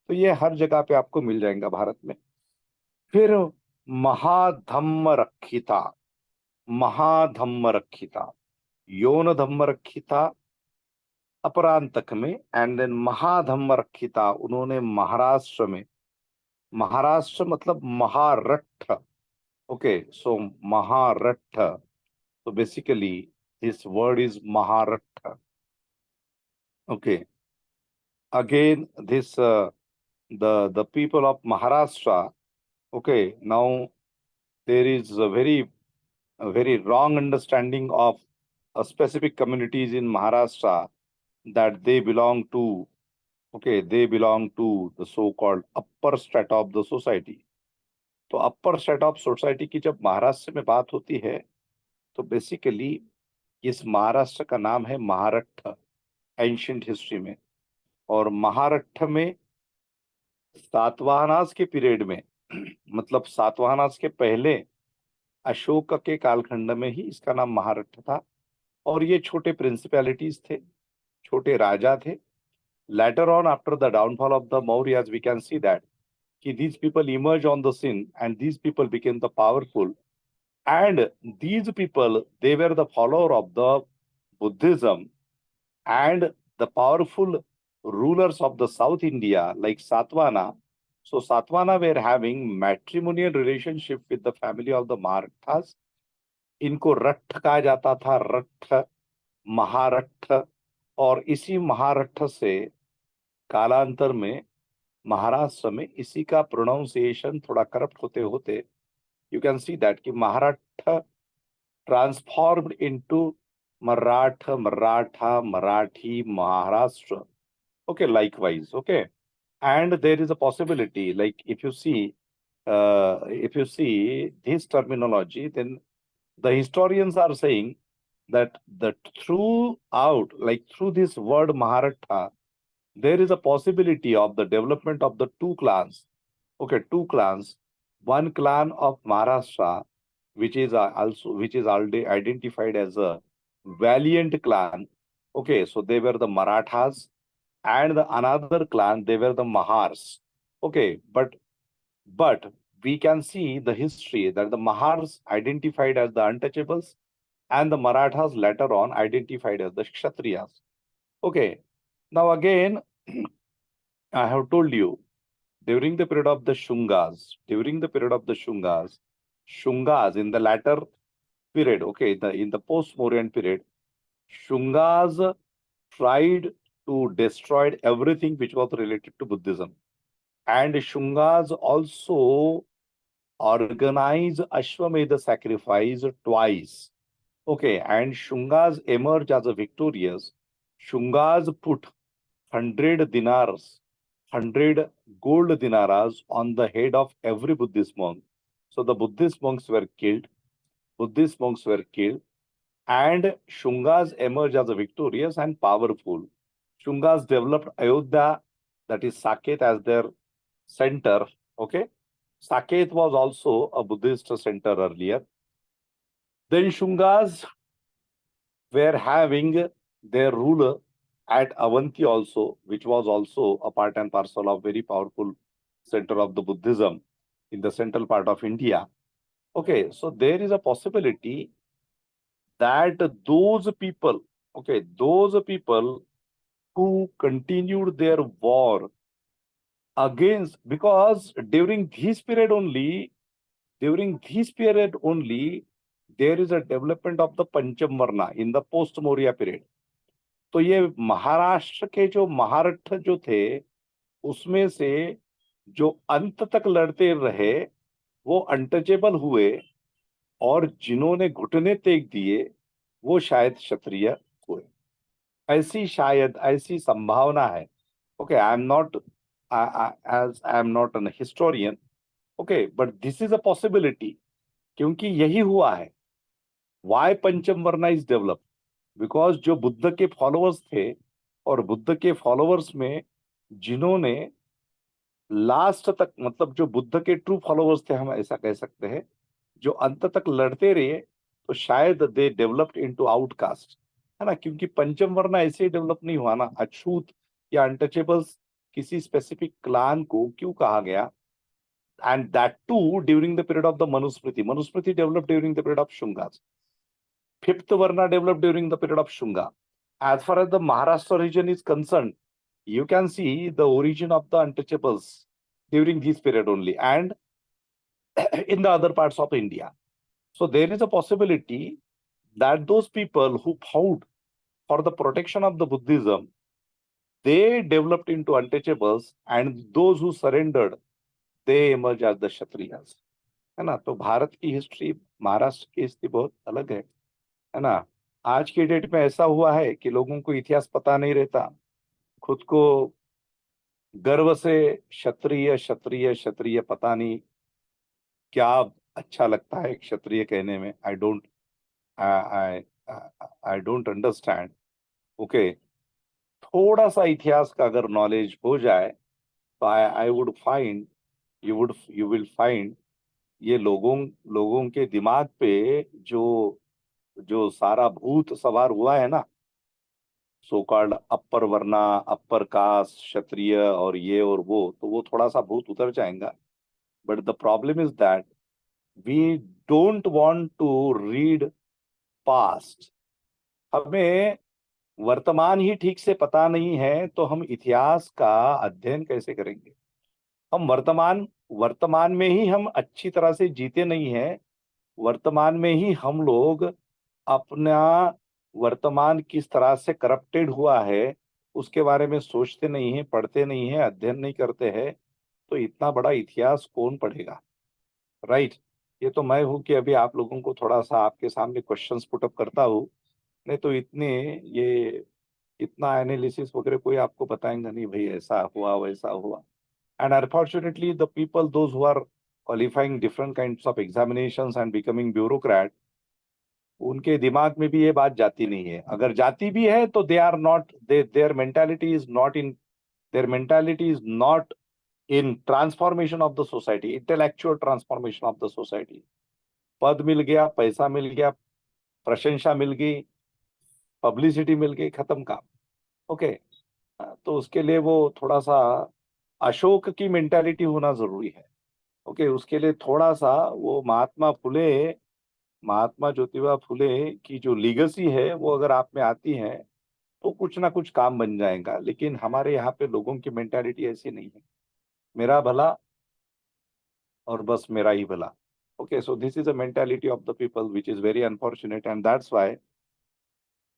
तो ये हर जगह पे आपको मिल जाएगा भारत में। फिर महाधम्म रक्षिता, महाधम्म रक्षिता, यौन धम्म रक्षिता अपरांतक में, एंड देन महाधम्म रक्षिता उन्होंने महाराष्ट्र में, महाराष्ट्र मतलब Maharath. Okay, so Maharath, so basically this word is Maharashtra. Okay, again this the people of Maharashtra. Okay, now there is a very wrong understanding of specific communities in Maharashtra, that they belong to, okay, they belong to the so-called upper strata of the society. तो अपर strata of society की जब महाराष्ट्र में बात होती है, तो basically इस महाराष्ट्र का नाम है महारठ एंशियंट हिस्ट्री में। और महारठ में सातवाहनास के पीरियड में मतलब सातवाहनास के पहले अशोक के कालखंड में ही इसका नाम महारठ था। और ये छोटे प्रिंसिपैलिटीज थे, छोटे राजा थे। Later on after the downfall of the Mauryas we can see that कि these people emerge on the scene and these people became the powerful, and these people, they were the follower of the Buddhism, and the powerful rulers of the South India like Satvana. So Satvana were having matrimonial relationship with the family of the Marathas. इनको रट्ठ कहा जाता था, रट्ठ, महारट्ठ। और इसी महारट्ठ से कालांतर में महाराष्ट्र में इसी का प्रोनाउंसिएशन थोड़ा करप्ट होते होते यू कैन सी दैट कि Maharashtra transformed into Maratha, Marathi, Maharashtra. Okay, likewise. Okay, and there is a possibility, like if you see this terminology, then the historians are saying that through this word Maharatha, there is a possibility of the development of the two clans. Okay, two clans. One clan of Maharashtra, which is already identified as a valiant clan. Okay, so they were the Marathas, and the another clan, they were the Mahars. Okay, but we can see the history that the Mahars identified as the untouchables and the Marathas later on identified as the Kshatriyas. Okay, now again, I have told you, during the period of the Shungas, Shungas in the latter period, okay, in the post-Mauryan period, Shungas tried to destroy everything which was related to Buddhism. And Shungas also organized Ashwamedha sacrifice twice. Okay, and Shungas emerged as a victorious. Shungas put 100 dinars, 100 gold dinaras on the head of every Buddhist monk. So the Buddhist monks were killed. And Shungas emerged as a victorious and powerful. Shungas developed Ayodhya, that is Saket, as their center. Okay, Saket was also a Buddhist center earlier. Then Shungas were having their ruler at Avanti also, which was also a part and parcel of very powerful center of the Buddhism in the central part of India. Okay, so there is a possibility that those people who continued their war against, because during this period only, there is a development of the Pancham Varna in the post-Maurya period. तो ये महाराष्ट्र के जो महारठ जो थे, उसमें से जो अंत तक लड़ते रहे वो अनटचेबल हुए, और जिन्होंने घुटने टेक दिए वो शायद क्षत्रिय हुए, ऐसी संभावना है. Okay, I am not an historian, okay, but this is a possibility, क्योंकि यही हुआ है. Why पंचम वर्ना is developed? Because जो बुद्ध के फॉलोअर्स थे, और बुद्ध के फॉलोअर्स में जिन्होंने लास्ट तक, मतलब जो बुद्ध के ट्रू फॉलोअर्स थे, हम ऐसा कह सकते हैं, जो अंत तक लड़ते रहे, तो शायद दे डेवलप्ड इनटू आउटकास्ट, है ना. क्योंकि पंचम वर्ण ऐसे ही डेवलप नहीं हुआ ना. अछूत या अनटचेबल्स किसी स्पेसिफिक क्लान को क्यों कहा गया? And that too during the period of the Manusmriti developed during the period of Shungas. Fifth varna developed during the period of Shunga. As far as the Maharashtra region is concern, you can see the origin of the untouchables during this period only, and in the other parts of India. So there is a possibility that those people who fought for the protection of the Buddhism, they developed into untouchables, and those who surrendered, they emerged as the Kshatriyas. है ना. तो भारत की history, Maharashtra की history बहुत अलग है ना. आज की डेट में ऐसा हुआ है कि लोगों को इतिहास पता नहीं रहता, खुद को गर्व से क्षत्रिय क्षत्रिय क्षत्रिय, पता नहीं क्या अच्छा लगता है क्षत्रिय कहने में. I don't understand. ओके, थोड़ा सा इतिहास का अगर नॉलेज हो जाए तो I would find, you will find, ये लोगों के दिमाग पे जो जो सारा भूत सवार हुआ है ना, सो कॉल्ड अपर वर्ना, अपर कास्ट, क्षत्रिय और ये और वो, तो वो थोड़ा सा भूत उतर जाएगा. But the problem is that we don't want to read past. हमें वर्तमान ही ठीक से पता नहीं है, तो हम इतिहास का अध्ययन कैसे करेंगे? हम वर्तमान में ही हम अच्छी तरह से जीते नहीं हैं. वर्तमान में ही हम लोग अपना वर्तमान किस तरह से करप्टेड हुआ है उसके बारे में सोचते नहीं हैं, पढ़ते नहीं हैं, अध्ययन नहीं करते हैं. तो इतना बड़ा इतिहास कौन पढ़ेगा? राइट. ये तो मैं हूं कि अभी आप लोगों को थोड़ा सा आपके सामने क्वेश्चंस पुटअप करता हूं, नहीं तो इतना एनालिसिस वगैरह कोई आपको बताएंगा नहीं, भाई ऐसा हुआ वैसा हुआ. And unfortunately the people those who are qualifying different kinds of examinations and becoming bureaucrat, उनके दिमाग में भी ये बात जाती नहीं है. अगर जाती भी है तो they are not, their mentality is not in transformation of the society, intellectual transformation of the society. पद मिल गया, पैसा मिल गया, प्रशंसा मिल गई, पब्लिसिटी मिल गई, खत्म काम. ओके, तो उसके लिए वो थोड़ा सा अशोक की मेंटालिटी होना जरूरी है. ओके, उसके लिए थोड़ा सा वो महात्मा ज्योतिबा फुले की जो लीगेसी है वो अगर आप में आती है तो कुछ ना कुछ काम बन जाएगा। लेकिन हमारे यहाँ पे लोगों की मेंटालिटी ऐसी नहीं है, मेरा भला और बस मेरा ही भला। Okay, so this is a mentality of the people which is very unfortunate, and that's why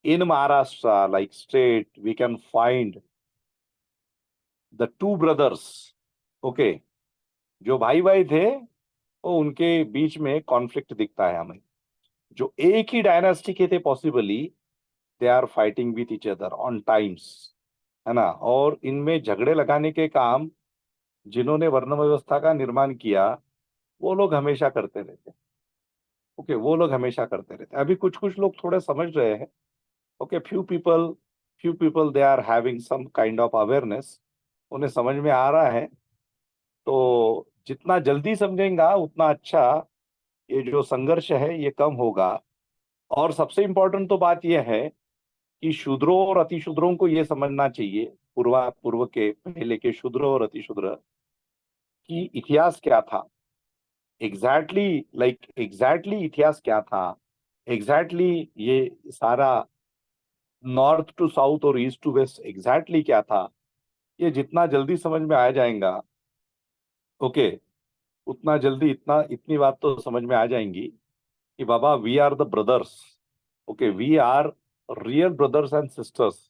in Maharashtra, like state, we can find the two brothers, okay, जो भाई भाई थे वो उनके बीच में कॉन्फ्लिक्ट दिखता है हमें। जो एक ही डायनास्टी के थे possibly, they are fighting with each other on times, है ना। और इनमें झगड़े लगाने के काम जिन्होंने वर्ण व्यवस्था का निर्माण किया वो लोग हमेशा करते रहते। ओके, वो लोग हमेशा करते रहते। अभी कुछ कुछ लोग थोड़े समझ रहे हैं। Okay, few people they are having some kind of awareness, उन्हें समझ में आ रहा है। तो जितना जल्दी समझेगा उतना अच्छा ये जो संघर्ष है ये कम होगा। और सबसे इम्पोर्टेंट तो बात यह है कि शूद्रों और अतिशूद्रों को ये समझना चाहिए, पूर्व के पहले के शूद्र और अतिशूद्र की इतिहास क्या था, एग्जैक्टली इतिहास क्या था, एग्जैक्टली ये सारा नॉर्थ टू साउथ और ईस्ट टू वेस्ट एग्जैक्टली क्या था। ये जितना जल्दी समझ में आ जाएगा, ओके, उतना जल्दी इतनी बात तो समझ में आ जाएंगी कि बाबा we are the brothers. Okay, we are real brothers and sisters.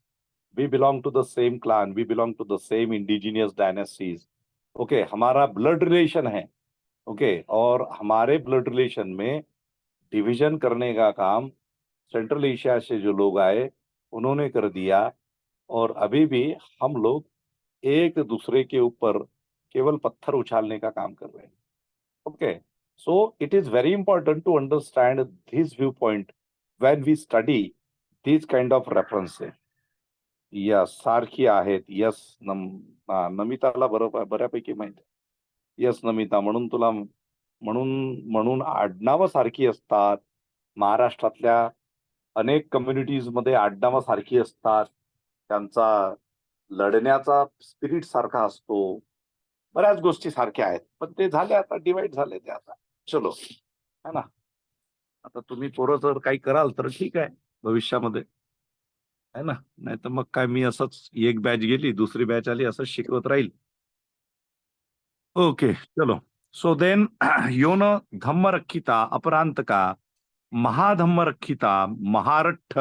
We belong to the same clan, we belong to the same indigenous dynasties. Okay, हमारा ब्लड रिलेशन है। ओके, और हमारे ब्लड रिलेशन में डिवीजन करने का काम central Asia से जो लोग आए उन्होंने कर दिया। और अभी भी हम लोग एक दूसरे के ऊपर केवल पत्थर उछालने का काम कर रहे हैं। Okay, so it is very important to understand this view point when we study this kind of references. Yes, सारखी आहेत, यस। नमिताला बऱ्यापैकी माहिती आहे। यस नमिता, म्हणून तुला म्हणून म्हणून आडनावं सारखी असतात महाराष्ट्रातल्या अनेक कम्युनिटीज मध्ये, आडनावं सारखी असतात, त्यांचा लढण्याचा स्पिरिट सारखा असतो, बऱ्याच गोष्टी सारख्या आहेत। पण ते झाले आता, डिवाइड झाले ते आता, चलो, है ना। आता तुम्ही पोरं जर काही कराल तर ठीक आहे भविष्यामध्ये, है ना, नाही तर मग काय मी असंच एक बॅच गेली दुसरी बॅच आली असंच शिकवत राहील। ओके, चलो। सो देन योन धम्म रक्षिता अपरांतका महाधम्म रक्षिता महारठ्ठ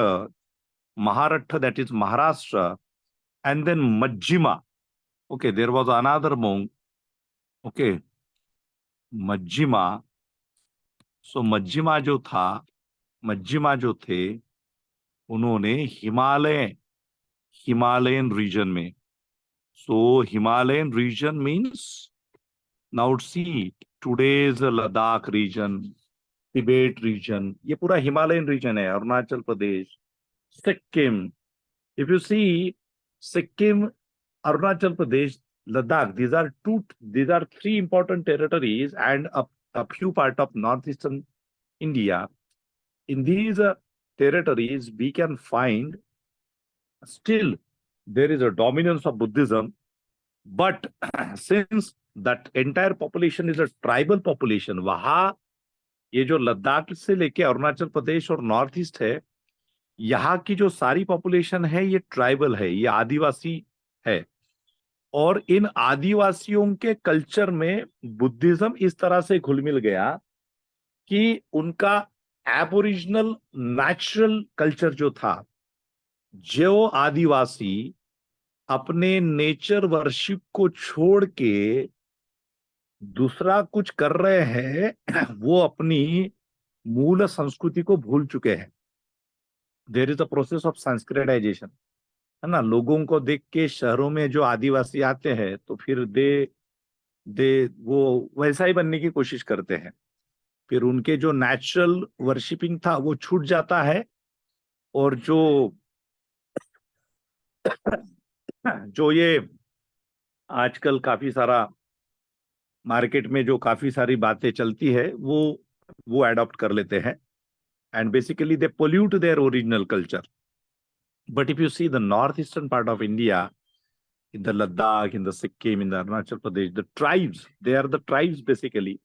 that is Maharashtra, and then Majjhima. Okay, there was another monk. Okay, मज्जिमा। सो मज्जिमा जो थे उन्होंने हिमालयन रीजन में, so Himalayan region means now see today's Ladakh region, Tibet region, ये पूरा हिमालयन रीजन है। Arunachal Pradesh, Sikkim, if you see Sikkim, Arunachal Pradesh, Ladakh, these are three important territories, and a few part of northeastern India. In these territories, we can find still there is a dominance of Buddhism, but since that entire population is a tribal population, वहाँ ये जो लद्दाख से लेके अरुणाचल प्रदेश और north east है, यहाँ की जो सारी पॉपुलेशन है ये ट्राइबल है, ये आदिवासी है। और इन आदिवासियों के कल्चर में बुद्धिज्म इस तरह से घुल मिल गया कि उनका एबोरिजिनल नेचुरल कल्चर जो था, जो आदिवासी अपने नेचर वर्शिप को छोड़ के दूसरा कुछ कर रहे हैं, वो अपनी मूल संस्कृति को भूल चुके हैं। There is a process of Sanskritisation, है ना। लोगों को देख के शहरों में जो आदिवासी आते हैं तो फिर दे दे वो वैसा ही बनने की कोशिश करते हैं। फिर उनके जो नेचुरल वर्शिपिंग था वो छूट जाता है। और जो जो ये आजकल काफी सारा मार्केट में जो काफी सारी बातें चलती है वो एडॉप्ट कर लेते हैं, and basically they pollute their original culture. But if you see the north eastern part of India, in the Ladakh, in the Sikkim, in the Arunachal Pradesh, the tribes, they are the tribes basically.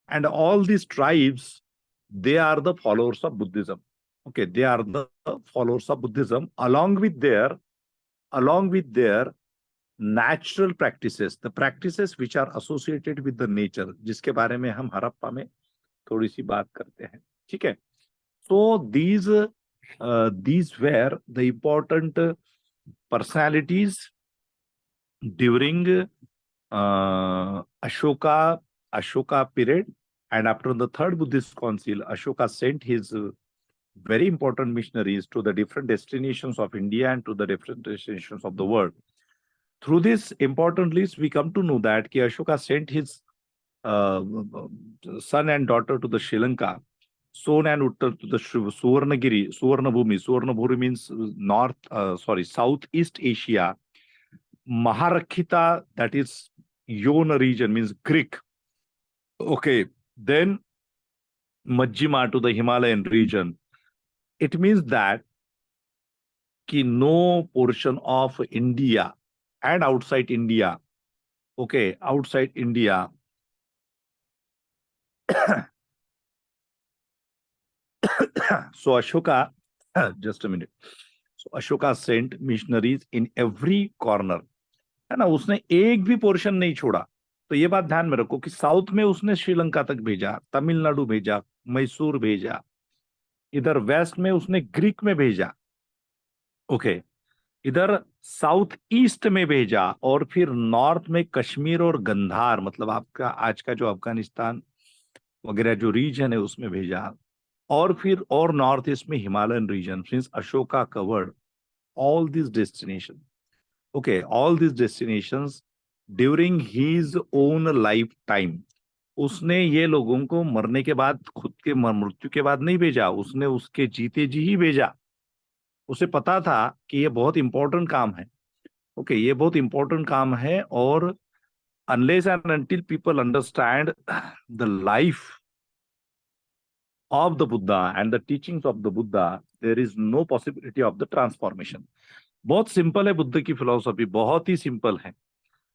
And all these tribes, they are the followers of Buddhism. Okay, they are the followers of Buddhism along with their natural practices, the practices which are associated with the nature, जिसके बारे में हम हड़प्पा में थोड़ी सी बात करते हैं. ठीक है. So these were the important personalities during Ashoka period, and after the third Buddhist council, Ashoka sent his very important missionaries to the different destinations of India and to the different destinations of the world. Through this important list, we come to know that Ashoka sent his son and daughter to the Sri Lanka, son and daughter to the Suvarnagiri, Suvarnabhumi. Suvarnabhumi means Southeast Asia. Maharakhita, that is Yona region, means Greek. Okay, then Majjima to the Himalayan region. It means that no portion of India and outside India, okay, outside India, so Ashoka, just a minute. So Ashoka sent missionaries in every corner. है ना, उसने एक भी portion नहीं छोड़ा. तो ये बात ध्यान में रखो कि साउथ में उसने श्रीलंका तक भेजा, तमिलनाडु भेजा, मैसूर भेजा, इधर वेस्ट में उसने ग्रीक में भेजा, ओके, इधर साउथ ईस्ट में भेजा, और फिर नॉर्थ में कश्मीर और गंधार, मतलब आपका आज का जो अफगानिस्तान वगैरह जो रीजन है उसमें भेजा, और फिर और नॉर्थ ईस्ट में Himalayan region. Since Ashoka covered all these destinations. Okay, all these destinations during his own lifetime. उसने ये लोगों को मरने के बाद, खुद के मृत्यु के बाद नहीं भेजा, उसने उसके जीते जी ही भेजा. उसे पता था कि ये बहुत इंपॉर्टेंट काम है. ओके, ये बहुत इंपॉर्टेंट काम है, और unless and until people understand the life of the Buddha and the teachings of the Buddha, there is no possibility of the transformation. बहुत सिंपल है बुद्ध की फिलॉसफी, बहुत ही सिंपल है.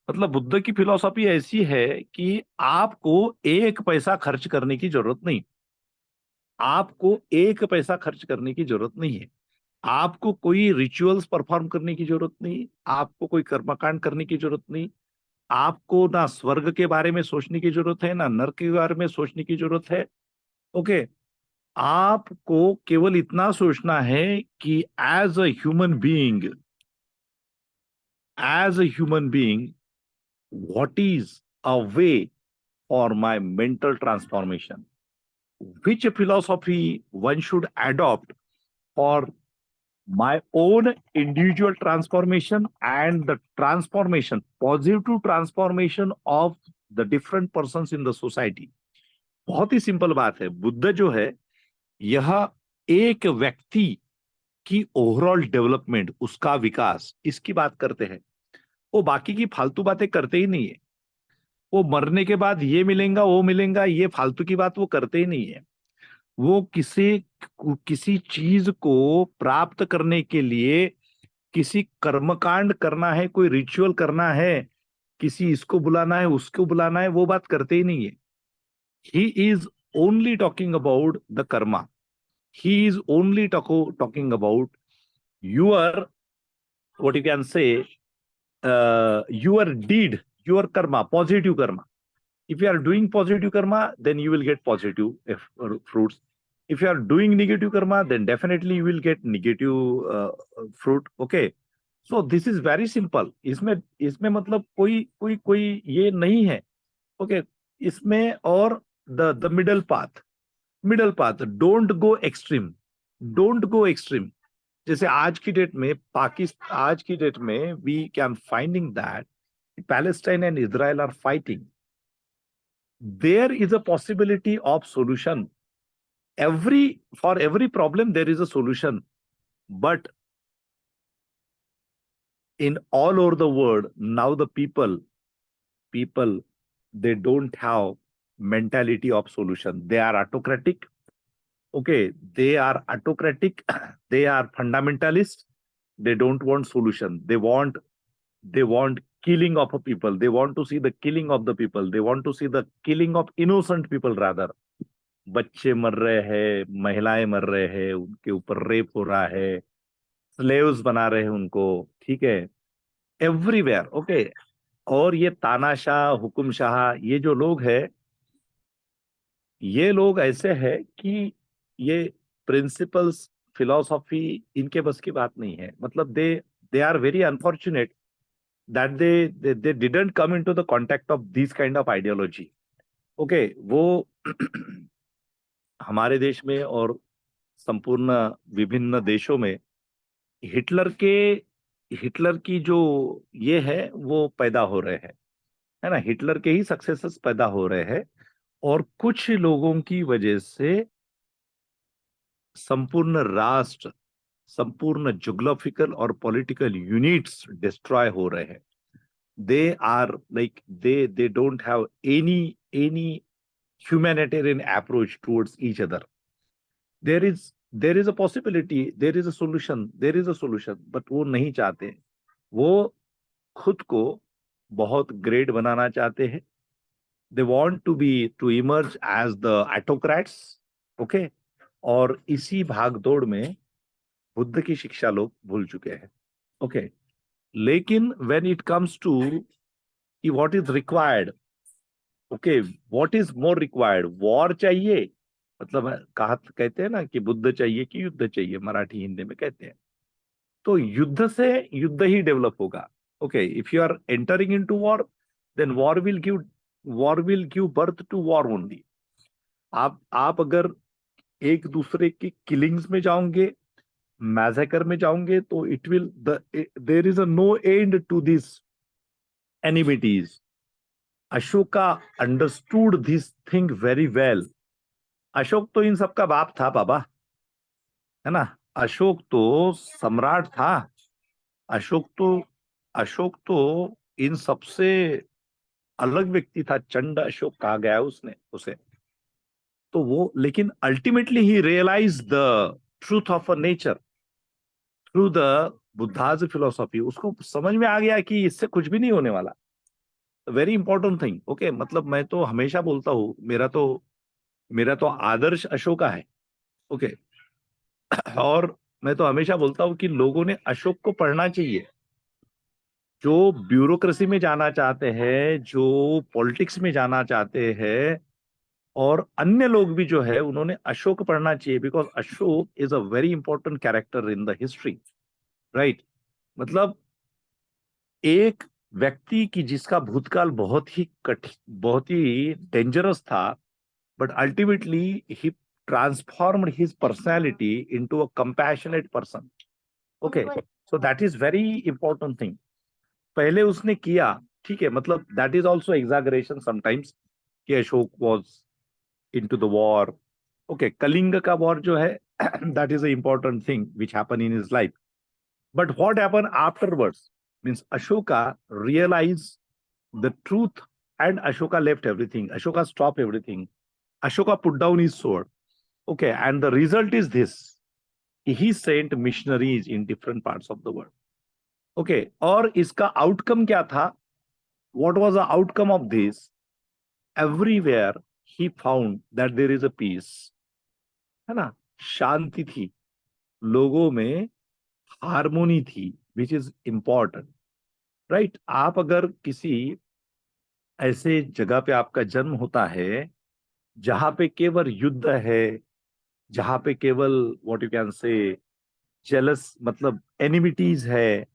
मतलब बुद्ध की फिलॉसफी ऐसी है कि आपको एक पैसा खर्च करने की जरूरत नहीं. आपको एक पैसा खर्च करने की जरूरत नहीं है. आपको कोई रिचुअल्स परफॉर्म करने की जरूरत नहीं. आपको कोई कर्मकांड करने की जरूरत नहीं. आपको ना स्वर्ग के बारे में सोचने की जरूरत है, ना नरक के बारे में सोचने की जरूरत है. ओके, आपको केवल इतना सोचना है कि as a human being, what is a way for my mental transformation? Which philosophy one should adopt for my own individual transformation and the transformation, positive transformation of the different persons in the society? बहुत ही simple बात है. बुद्ध जो है, यह एक व्यक्ति की overall development, उसका विकास, इसकी बात करते हैं. वो बाकी की फालतू बातें करते ही नहीं है. वो मरने के बाद ये मिलेगा वो मिलेगा, ये फालतू की बात वो करते ही नहीं है. वो किसी चीज को प्राप्त करने के लिए किसी कर्मकांड करना है, कोई रिचुअल करना है, किसी इसको बुलाना है उसको बुलाना है, वो बात करते ही नहीं है. He is only talking about the karma. He is only talking about your, what you can say, your deed, your karma, positive karma. If you are doing positive karma, then you will get positive fruits. If you are doing negative karma, then definitely you will get negative fruit. Okay, so this is very simple. इसमें मतलब कोई ये नहीं है. Okay, इसमें और the middle path, don't go extreme. जैसे आज की डेट में we can finding that Palestine and Israel are fighting. There is a possibility of solution. For every problem there is a solution, but in all over the world now the people they don't have mentality of solution. They are autocratic. Okay, they are autocratic. They are fundamentalist. They don't want solution. They want they want killing of a people, they want to see the killing of the people, they want to see the killing of innocent people rather. बच्चे मर रहे हैं, महिलाएं मर रहे हैं, उनके ऊपर रेप हो रहा है, स्लेव्स बना रहे हैं उनको, ठीक है, एवरीवेयर, ओके। और ये तानाशाह, हुकुम शाह, ये जो लोग हैं, ये लोग ऐसे हैं कि ये प्रिंसिपल्स, फिलॉसफी इनके बस की बात नहीं है। मतलब they are very unfortunate that they didn't come into the contact of these kind of ideology. Okay, वो हमारे देश में और संपूर्ण विभिन्न देशों में हिटलर के हिटलर की जो ये है वो पैदा हो रहे हैं, है ना, हिटलर के ही सक्सेसर्स पैदा हो रहे हैं। और कुछ लोगों की वजह से संपूर्ण राष्ट्र, संपूर्ण जोग्राफिकल और पॉलिटिकल यूनिट्स डिस्ट्रॉय हो रहे हैं। They are like they don't have any humanitarian approach towards each other. There is a possibility, there is a solution, but वो नहीं चाहते। वो खुद को बहुत ग्रेट बनाना चाहते हैं। They want to emerge as the autocrats, okay? और इसी भागदौड़ में बुद्ध की शिक्षा लोग भूल चुके हैं, okay? लेकिन when it comes to what is required, okay, what is more required, war चाहिए, मतलब कहा कहते हैं ना कि बुद्ध चाहिए कि युद्ध चाहिए, मराठी हिंदी में कहते हैं। तो युद्ध से युद्ध ही डेवलप होगा, okay. If you are entering into war, then war will give birth to war only. आप अगर एक दूसरे की किलिंग्स में जाओगे, मैसेकर में जाओगे, तो it will there is a no end to this enmities. Ashoka understood this thing very well. Ashok तो इन सबका बाप था बाबा, है ना। अशोक तो सम्राट था। अशोक तो इन सबसे अलग व्यक्ति था। चंड अशोक कहा गया है उसने उसे। तो वो, लेकिन ultimately he realise the truth of a nature through the Buddha's philosophy. उसको समझ में आ गया कि इससे कुछ भी नहीं होने वाला। Very important thing, okay. मतलब मैं तो हमेशा बोलता हूँ, मेरा तो आदर्श अशोका है, ओके। और मैं तो हमेशा बोलता हूँ कि लोगों ने अशोक को पढ़ना चाहिए। जो ब्यूरोक्रेसी में जाना चाहते हैं, जो पॉलिटिक्स में जाना चाहते हैं, और अन्य लोग भी जो है, उन्होंने अशोक पढ़ना चाहिए। Because Ashok is a very important character in the history, right. मतलब एक व्यक्ति की जिसका भूतकाल बहुत ही डेंजरस था, but ultimately he transformed his personality into a compassionate person, okay? So that is very important thing। पहले उसने किया, ठीक है, मतलब that is also exaggeration sometimes कि Ashok was into the war, okay। Kalinga का वॉर जो है that is an important thing which happened in his life, but what happened afterwards means Ashoka realized the truth, and Ashoka left everything, Ashoka stopped everything, Ashoka put down his sword, okay, and the result is this: he sent missionaries in different parts of the world, okay। और इसका outcome क्या था? What was the outcome of this? Everywhere he found that there is a peace, है ना, शांति थी, लोगों में harmony थी, which is important, right? आप अगर किसी ऐसे जगह पे आपका जन्म होता है जहां पे केवल युद्ध है, जहां पे केवल व्हाट यू कैन से जेलस, मतलब एनिमिटीज है,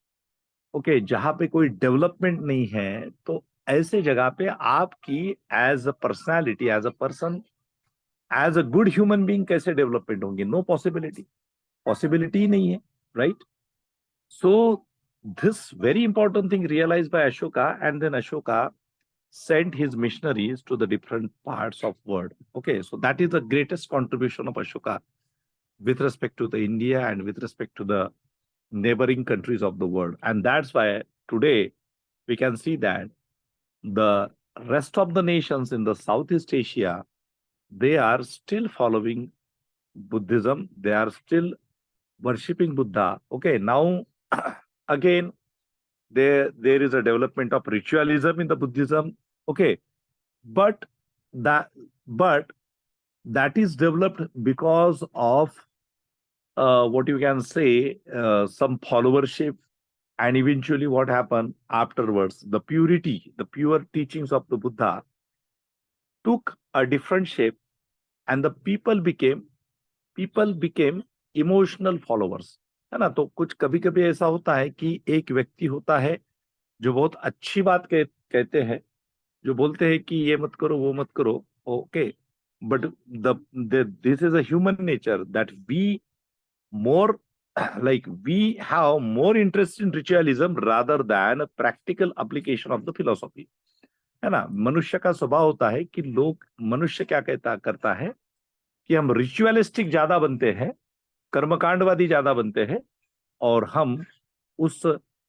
ओके, जहां पे कोई डेवलपमेंट नहीं है, तो ऐसे जगह पे आपकी as a personality, as a person, as a good human being कैसे डेवलपमेंट होंगे? नो पॉसिबिलिटी, पॉसिबिलिटी ही नहीं है, right. So this very important thing realise by Ashoka, and then Ashoka sent his missionaries to the different parts of world, okay। So that is the greatest contribution of Ashoka with respect to the India and with respect to the neighboring countries of the world. And that's why today we can see that the rest of the nations in the Southeast Asia, they are still following Buddhism, they are still worshipping Buddha, okay। Now again there is a development of ritualism in the Buddhism. Okay, but that but that is developed because of what you can say some followership, and eventually what happened afterwards, the pure teachings of the Buddha took a different shape, and the people became emotional followers, है ना। तो कुछ कभी कभी ऐसा होता है कि एक व्यक्ति होता है जो बहुत अच्छी बात कहते हैं, जो बोलते हैं कि ये मत करो वो मत करो, okay, but this is a human nature that we more like we have more interest in ritualism rather than a practical application of the philosophy, है ना। मनुष्य का स्वभाव होता है कि मनुष्य क्या करता है कि हम रिचुअलिस्टिक ज्यादा बनते हैं, कर्मकांडवादी ज्यादा बनते हैं, और हम उस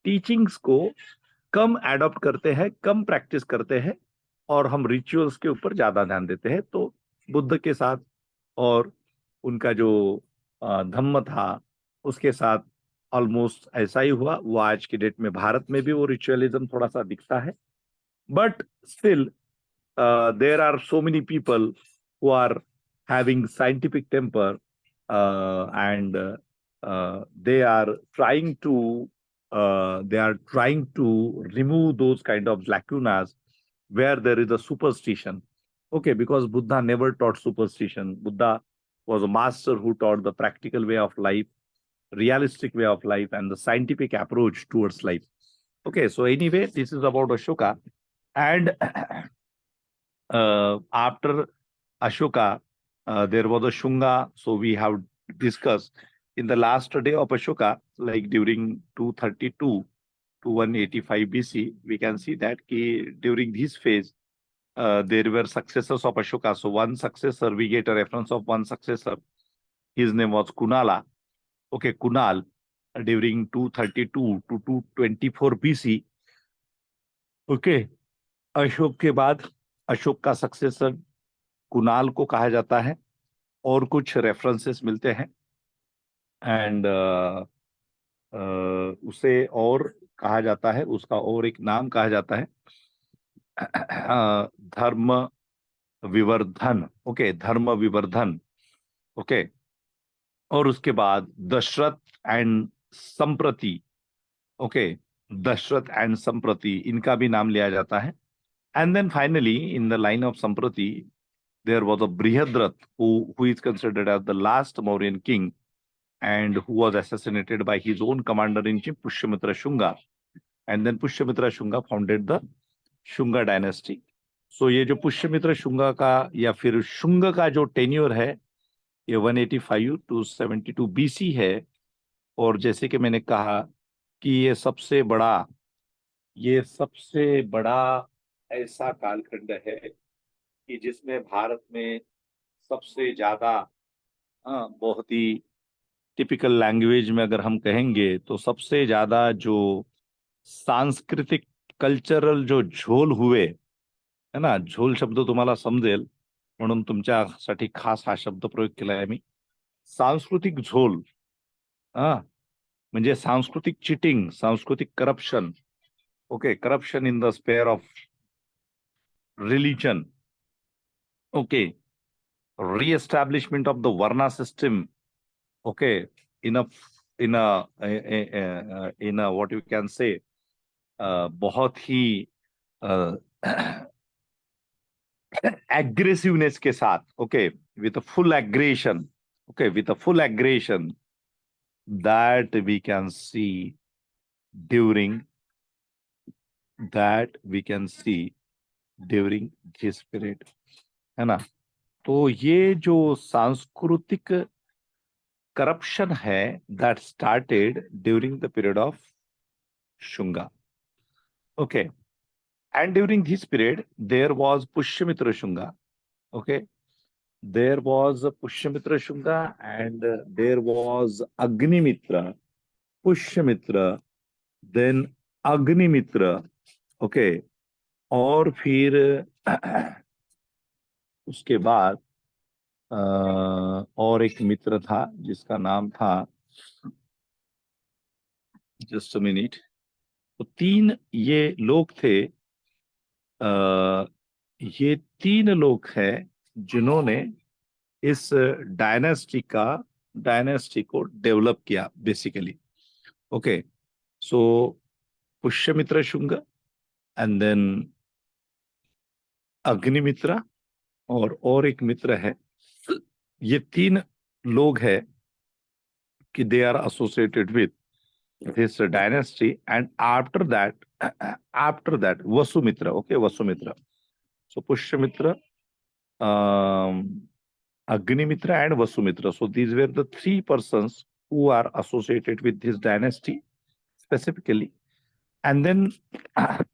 टीचिंग्स को कम एडॉप्ट करते हैं, कम प्रैक्टिस करते हैं, और हम रिचुअल्स के ऊपर ज्यादा ध्यान देते हैं। तो बुद्ध के साथ और उनका जो धम्म था उसके साथ ऑलमोस्ट ऐसा ही हुआ। वो आज की डेट में भारत में भी वो रिचुअलिज्म थोड़ा सा दिखता है, but still there are so many people who are having scientific temper, and they are trying to remove those kind of lacunas where there is a superstition. Okay, because Buddha never taught superstition. Buddha was a master who taught the practical way of life, realistic way of life, and the scientific approach towards life. Okay, so anyway, this is about Ashoka. And after Ashoka, there was a Shunga. So we have discussed in the last day of Ashoka, like during 232 to 185 BC, we can see that during this phase, there were successors of Ashoka. So one successor, we get a reference of one successor. His name was Kunala. Okay, Kunal, during 232 to 224 BC. Okay, Ashok के बाद अशोक का successor Kunal को कहा जाता है, और कुछ references मिलते हैं, एंड उसे और कहा जाता है, उसका और एक नाम कहा जाता है धर्म विवर्धन। ओके, धर्म विवर्धन। ओके, और उसके बाद Dasharatha and Samprati. Okay, Dasharatha and Samprati, इनका भी नाम लिया जाता है। And then finally in the line of Samprati there was a Brihadrath who is considered as the last Mauryan king, and who was assassinated by his own commander-in-chief Pushyamitra Shunga, and then Pushyamitra Shunga founded the Shunga dynasty. So ये जो पुष्यमित्र शुंगा का या फिर शुंग का जो tenure है, ये 185 to 72 BC है। और जैसे कि मैंने कहा कि ये सबसे बड़ा ऐसा कालखंड है कि जिसमें भारत में सबसे ज्यादा, बहुत ही टिपिकल लैंग्वेज में अगर हम कहेंगे तो सबसे ज्यादा जो सांस्कृतिक कल्चरल जो झोल हुए, है ना। झोल शब्द तुम्हाला समजेल म्हणून तुमच्यासाठी खास हा शब्द प्रयोग केला आहे मी। सांस्कृतिक झोल, हा, म्हणजे सांस्कृतिक चिटिंग, सांस्कृतिक corruption. Okay, corruption in the spare of religion. Okay, re-establishment of the Varna system. Okay, in a what you can say, बहुत ही aggressiveness के साथ, okay, with a full aggression, okay, with a full aggression that we can see during this period, है ना। तो ये जो सांस्कृतिक corruption है, that started during the period of Shunga. Okay, and during this period there was Pushyamitra Shunga. Okay, there was Pushyamitra Shunga, and there was Agnimitra, Pushyamitra, then Agnimitra. Okay, और फिर उसके बाद और एक मित्र था जिसका नाम था, जस्ट अ मिनट, तो तीन ये लोग थे, ये तीन लोग हैं जिन्होंने इस डायनेस्टी को डेवलप किया basically. Okay, so Pushyamitra Shunga, and then Agnimitra, और एक मित्र है. ये तीन लोग हैं कि they are associated with this dynasty, and after that Vasumitra. Okay, Vasumitra. So Pushyamitra, Agnimitra and Vasumitra. So these were the three persons who are associated with this dynasty specifically. And then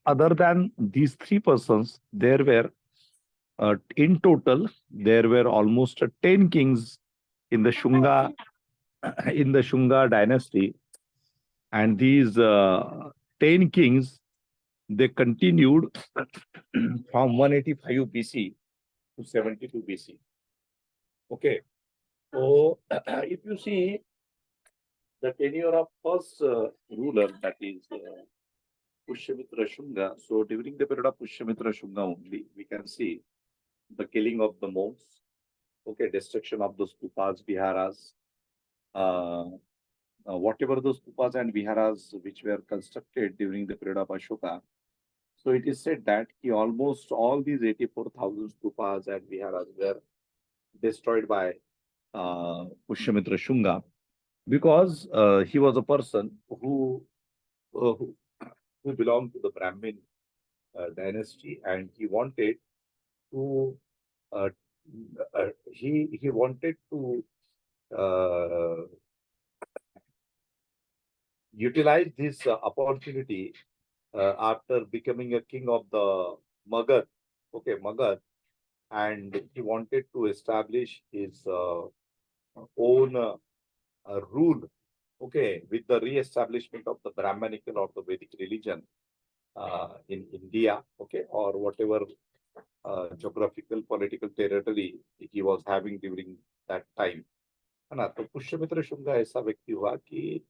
other than these three persons, there were in total there were almost 10 kings in the Shunga dynasty. And these 10 kings, they continued from 185 BC to 72 BC. Okay, so if you see the tenure of first ruler, that is Pushyamitra Shunga. So during the period of Pushyamitra Shunga only, we can see the killing of the monks, okay, destruction of the stupas, viharas, whatever those stupas and viharas which were constructed during the period of Ashoka. So it is said that almost all these 84,000 stupas and viharas were destroyed by Pushyamitra Shunga, because he was a person uh, who, who belonged to the Brahmin dynasty, and he wanted to uh, he wanted to uh, utilize this opportunity after becoming a king of the Magad. Okay, Magad. And he wanted to establish his own rule, okay, with the re-establishment of the Brahmanical or the Vedic religion in India, okay, or whatever geographical, political territory he was having during that time. है ना. तो पुष्यमित्र शुंग ऐसा व्यक्ति हुआ कि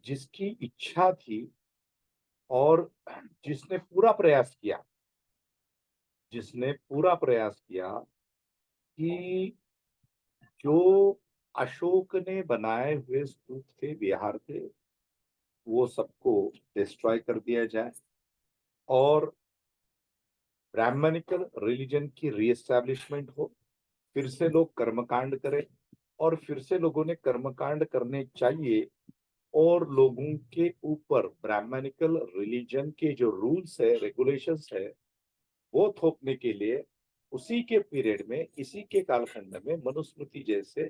जिसकी इच्छा थी और जिसने पूरा प्रयास किया कि जो अशोक ने बनाए हुए स्तूप थे, विहार थे, वो सबको डिस्ट्रॉय कर दिया जाए और ब्राह्मणिकल रिलीजन की रीएस्टैब्लिशमेंट हो, फिर से लोग कर्मकांड करें, और फिर से लोगों ने कर्मकांड करने चाहिए, और लोगों के ऊपर ब्राह्मणिकल रिलीजन के जो रूल्स है, रेगुलेशंस है, वो थोपने के लिए उसी के पीरियड में, इसी के कालखंड में मनुस्मृति जैसे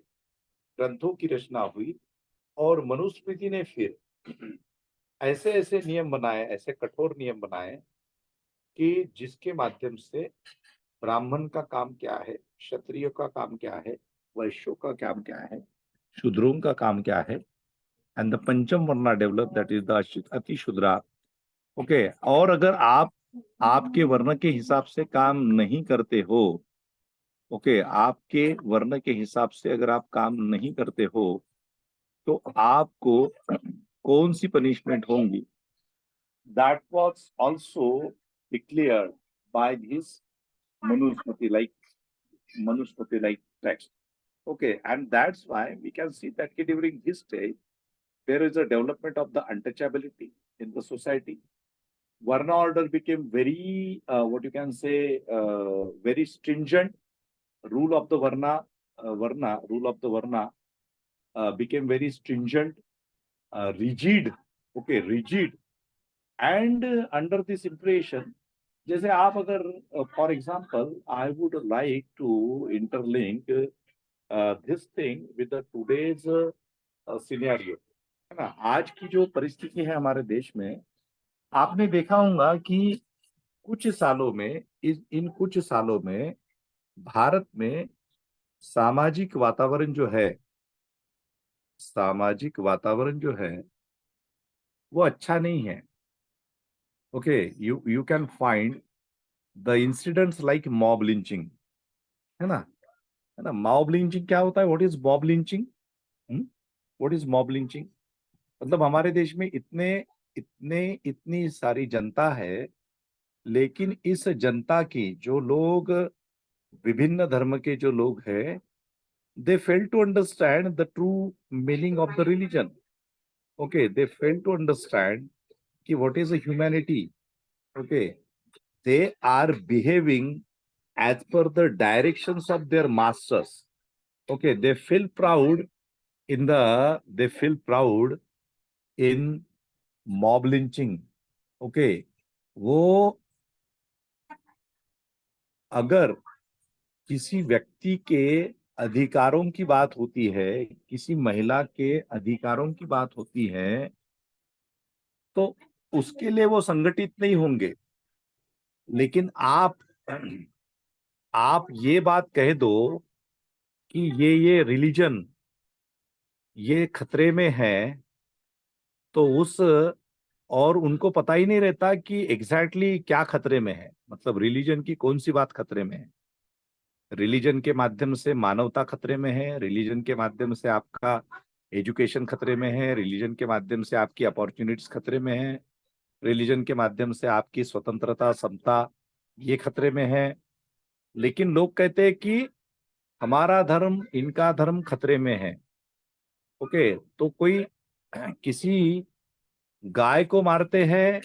ग्रंथों की रचना हुई. और मनुस्मृति ने फिर ऐसे ऐसे नियम बनाए, ऐसे कठोर नियम बनाए कि जिसके माध्यम से ब्राह्मण का काम क्या है, क्षत्रियो का काम क्या है, वैश्यों का काम क्या है, शूद्रों का काम क्या है, एंड द पंचम वर्णा डेवलप, दैट इज द अति शूद्रा. ओके, और अगर आप आपके वर्ण के हिसाब से काम नहीं करते हो, ओके, आपके वर्ण के हिसाब से अगर आप काम नहीं करते हो तो आपको कौन सी पनिशमेंट होंगी, that was also declared by this Manusmriti like text. Okay, and that's why we can see that during this stage there is a development of the untouchability in the society. Varna order became very, what you can say, very stringent. Rule of the rule of the Varna became very stringent, rigid, okay, rigid. And under this impression, जैसे आप अगर, for example, I would like to interlink this thing with the today's scenario, है ना. आज की जो परिस्थिति है हमारे देश में, आपने देखा होगा कि कुछ सालों में, इन कुछ सालों में भारत में सामाजिक वातावरण जो है वो अच्छा नहीं है. Okay, you can find the incidents like mob lynching, है ना. मॉब लिंचिंग क्या होता है? What is mob lynching? What is mob lynching? मतलब हमारे देश में इतने इतनी सारी जनता है, लेकिन इस जनता की जो लोग, विभिन्न धर्म के जो लोग हैं, they fail to understand the true meaning of the religion. Okay, they fail to understand कि what is a humanity. Okay, they are behaving as per the directions of their masters. Okay, they feel proud in mob lynching. Okay, वो अगर किसी व्यक्ति के अधिकारों की बात होती है, किसी महिला के अधिकारों की बात होती है, तो उसके लिए वो संगठित नहीं होंगे। लेकिन आप ये बात कह दो कि ये रिलीजन ये खतरे में है, तो उस और उनको पता ही नहीं रहता कि एग्जैक्टली क्या खतरे में है, मतलब रिलीजन की कौन सी बात खतरे में है। रिलीजन के माध्यम से मानवता खतरे में है, रिलीजन के माध्यम से आपका एजुकेशन खतरे में है, रिलीजन के माध्यम से आपकी अपॉर्चुनिटीज खतरे में है, रिलीजन के माध्यम से आपकी स्वतंत्रता, समता, ये खतरे में है। लेकिन लोग कहते हैं कि हमारा धर्म, इनका धर्म खतरे में है। ओके, तो कोई किसी गाय को मारते हैं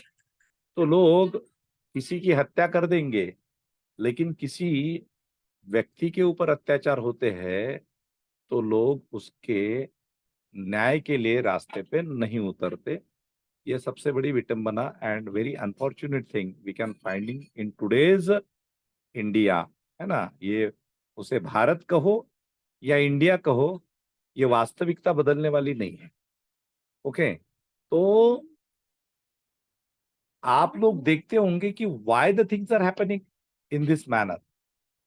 तो लोग किसी की हत्या कर देंगे, लेकिन किसी व्यक्ति के ऊपर अत्याचार होते हैं तो लोग उसके न्याय के लिए रास्ते पे नहीं उतरते। ये सबसे बड़ी विटंबना and very unfortunate thing we can finding in today's India, है ना। ये उसे भारत कहो या इंडिया कहो, ये वास्तविकता बदलने वाली नहीं है। ओके, तो आप लोग देखते होंगे कि why the things are happening in this manner,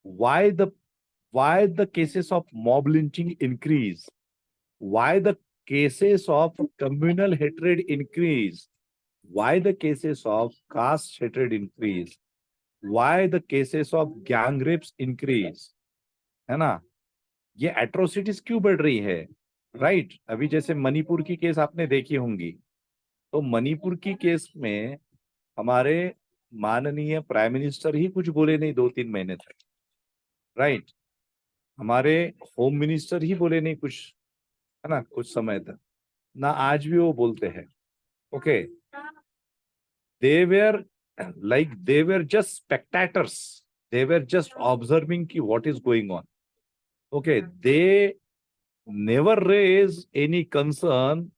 why the cases of mob lynching increase, why the cases of communal hatred increase, why the cases of caste hatred increase, why the cases of gang rapes increase, है ना। ये atrocities क्यों बढ़ रही है, right. अभी जैसे मणिपुर की केस आपने देखी होंगी, तो मणिपुर की केस में हमारे माननीय प्राइम मिनिस्टर ही कुछ बोले नहीं 2-3 महीने तक, राइट। हमारे होम मिनिस्टर ही बोले नहीं कुछ, है ना, कुछ समय तक ना, आज भी वो बोलते हैं। Okay, they were just spectators, they were just observing ki what is going on. Okay, they never raise any concern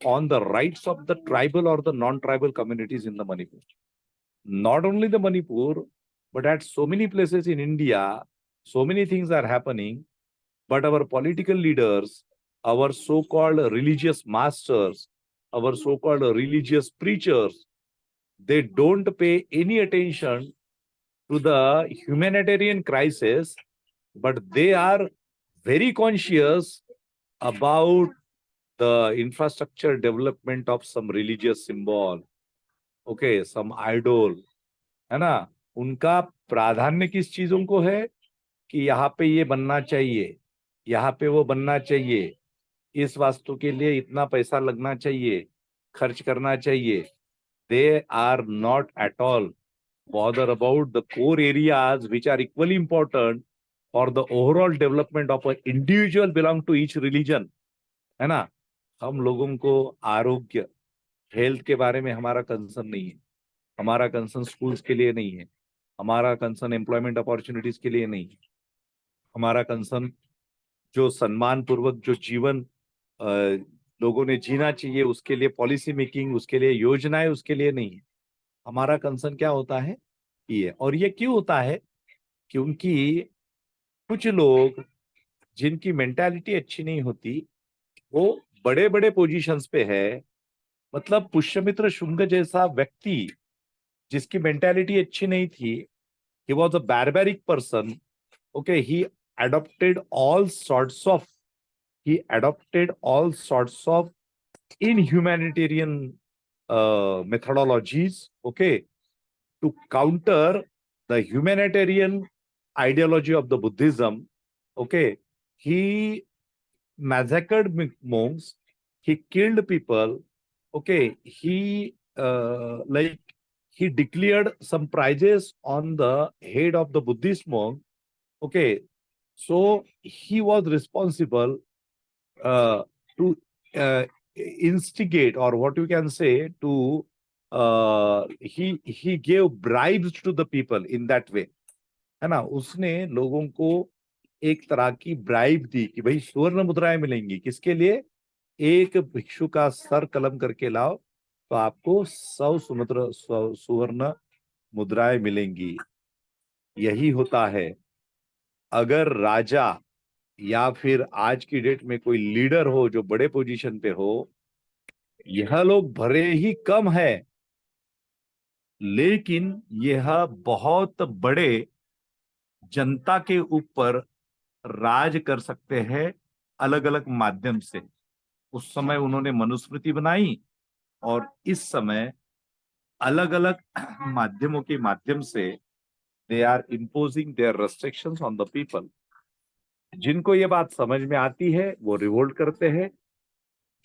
on the rights of the tribal or the non-tribal communities in the Manipur. Not only the Manipur, but at so many places in India, so many things are happening, but our political leaders, our so-called religious masters, our so-called religious preachers, they don't pay any attention to the humanitarian crisis, but they are very conscious about the infrastructure development of some religious symbol, okay, some idol, है ना। उनका प्राधान्य किस चीजों को है कि यहाँ पे ये बनना चाहिए, यहाँ पे वो बनना चाहिए, इस वास्तु के लिए इतना पैसा लगना चाहिए, खर्च करना चाहिए। They are not at all bother about the core areas which are equally important for the overall development of an individual belong to each religion, है ना। हम लोगों को आरोग्य, हेल्थ के बारे में हमारा कंसर्न नहीं है, हमारा कंसर्न स्कूल्स के लिए नहीं है, हमारा कंसर्न एम्प्लॉयमेंट अपॉर्चुनिटीज के लिए नहीं है, हमारा कंसर्न जो सम्मान पूर्वक जो जीवन लोगों ने जीना चाहिए उसके लिए पॉलिसी मेकिंग, उसके लिए योजनाएं, उसके लिए नहीं है। हमारा कंसर्न क्या होता है, ये। और ये क्यों होता है, क्योंकि कुछ लोग जिनकी मेंटालिटी अच्छी नहीं होती, वो बड़े बड़े पोजीशंस पे है। मतलब पुष्यमित्र शुंग जैसा व्यक्ति जिसकी मेंटालिटी अच्छी नहीं थी, he was a barbaric person. Okay, he adopted all sorts of inhumanitarian methodologies, okay, to counter the humanitarian ideology of the Buddhism. Okay, he massacred monks, he killed people, okay, he like he declared some prizes on the head of the Buddhist monk. Okay, so he was responsible to instigate, or what you can say, to he gave bribes to the people in that way, है ना. उसने लोगों को एक तरह की bribe दी कि भाई स्वर्ण मुद्राएं मिलेंगी. किसके लिए? एक भिक्षु का सर कलम करके लाओ तो आपको 100 सुवर्ण मुद्राएं मिलेंगी. यही होता है. अगर राजा या फिर आज की डेट में कोई लीडर हो जो बड़े पोजीशन पे हो, यह लोग भरे ही कम है, लेकिन यह बहुत बड़े जनता के ऊपर राज कर सकते हैं अलग अलग माध्यम से. उस समय उन्होंने मनुस्मृति बनाई और इस समय अलग अलग माध्यमों के माध्यम से they are imposing their restrictions on the people. जिनको ये बात समझ में आती है वो रिवोल्ट करते हैं.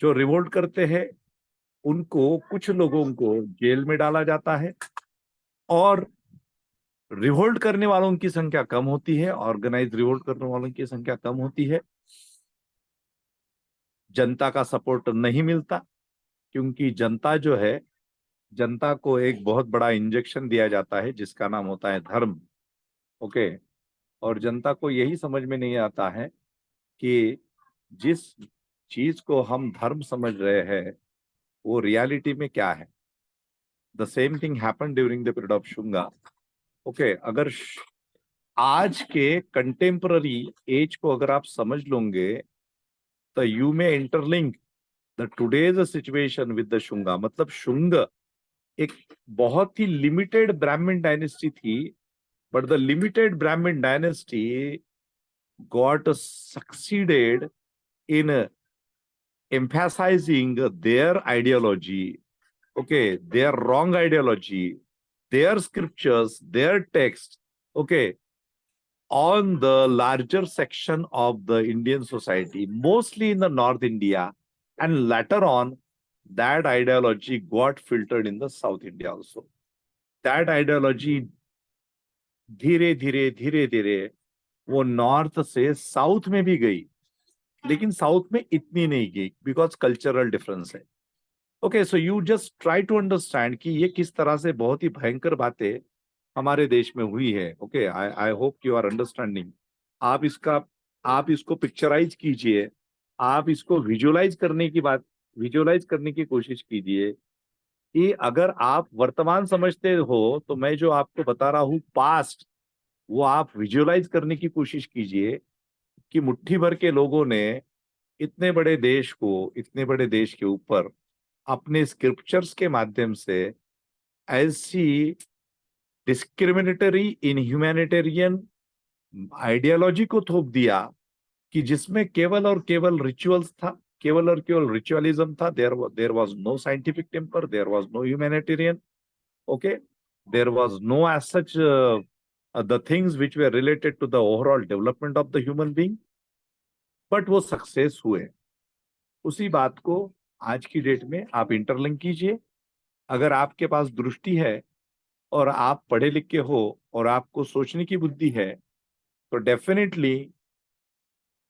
जो रिवोल्ट करते हैं उनको, कुछ लोगों को जेल में डाला जाता है, और रिवोल्ट करने वालों की संख्या कम होती है, ऑर्गेनाइज रिवोल्ट करने वालों की संख्या कम होती है. जनता का सपोर्ट नहीं मिलता, क्योंकि जनता जो है, जनता को एक बहुत बड़ा इंजेक्शन दिया जाता है जिसका नाम होता है धर्म. ओके, और जनता को यही समझ में नहीं आता है कि जिस चीज को हम धर्म समझ रहे हैं वो रियलिटी में क्या है. The same thing happen during the period of Shunga. Okay, अगर आज के कंटेम्पररी एज को अगर आप समझ लोगे तो you may interlink the today's situation with the Shunga. मतलब शुंग एक बहुत ही लिमिटेड ब्राह्मण डायनेस्टी थी, बट द लिमिटेड ब्राह्मण dynasty got succeeded in emphasizing their ideology, okay, their wrong ideology, their scriptures, their text, okay, on the larger section of the Indian society, mostly in the North India, and later on, that ideology got filtered in the South India also. That ideology धीरे धीरे वो north से south में भी गई, लेकिन south में इतनी नहीं गई, बिकॉज कल्चरल डिफरेंस है. Okay, so you just try to understand कि ये किस तरह से बहुत ही भयंकर बातें हमारे देश में हुई है. Okay, I hope you are understanding. आप इसको पिक्चराइज कीजिए, आप इसको विजुअलाइज करने की कोशिश कीजिए कि अगर आप वर्तमान समझते हो तो मैं जो आपको बता रहा हूँ पास्ट, वो आप विजुअलाइज करने की कोशिश कीजिए कि मुट्ठी भर के लोगों ने इतने बड़े देश को, इतने बड़े देश के ऊपर अपने स्क्रिप्चर्स के माध्यम से ऐसी डिस्क्रिमिनेटरी इनह्यूमैनिटेरियन आइडियोलॉजी को थोप दिया कि जिसमें केवल और केवल रिचुअल्स था, केवल और केवल रिचुअलिज्म था. There was no scientific temper, there was no humanitarian. Okay, there was no as such the things which were related to the overall development of the human being. But वो success हुए. उसी बात को आज की date में आप interlink कीजिए. अगर आपके पास दृष्टि है और आप पढ़े लिखे हो और आपको सोचने की बुद्धि है, तो definitely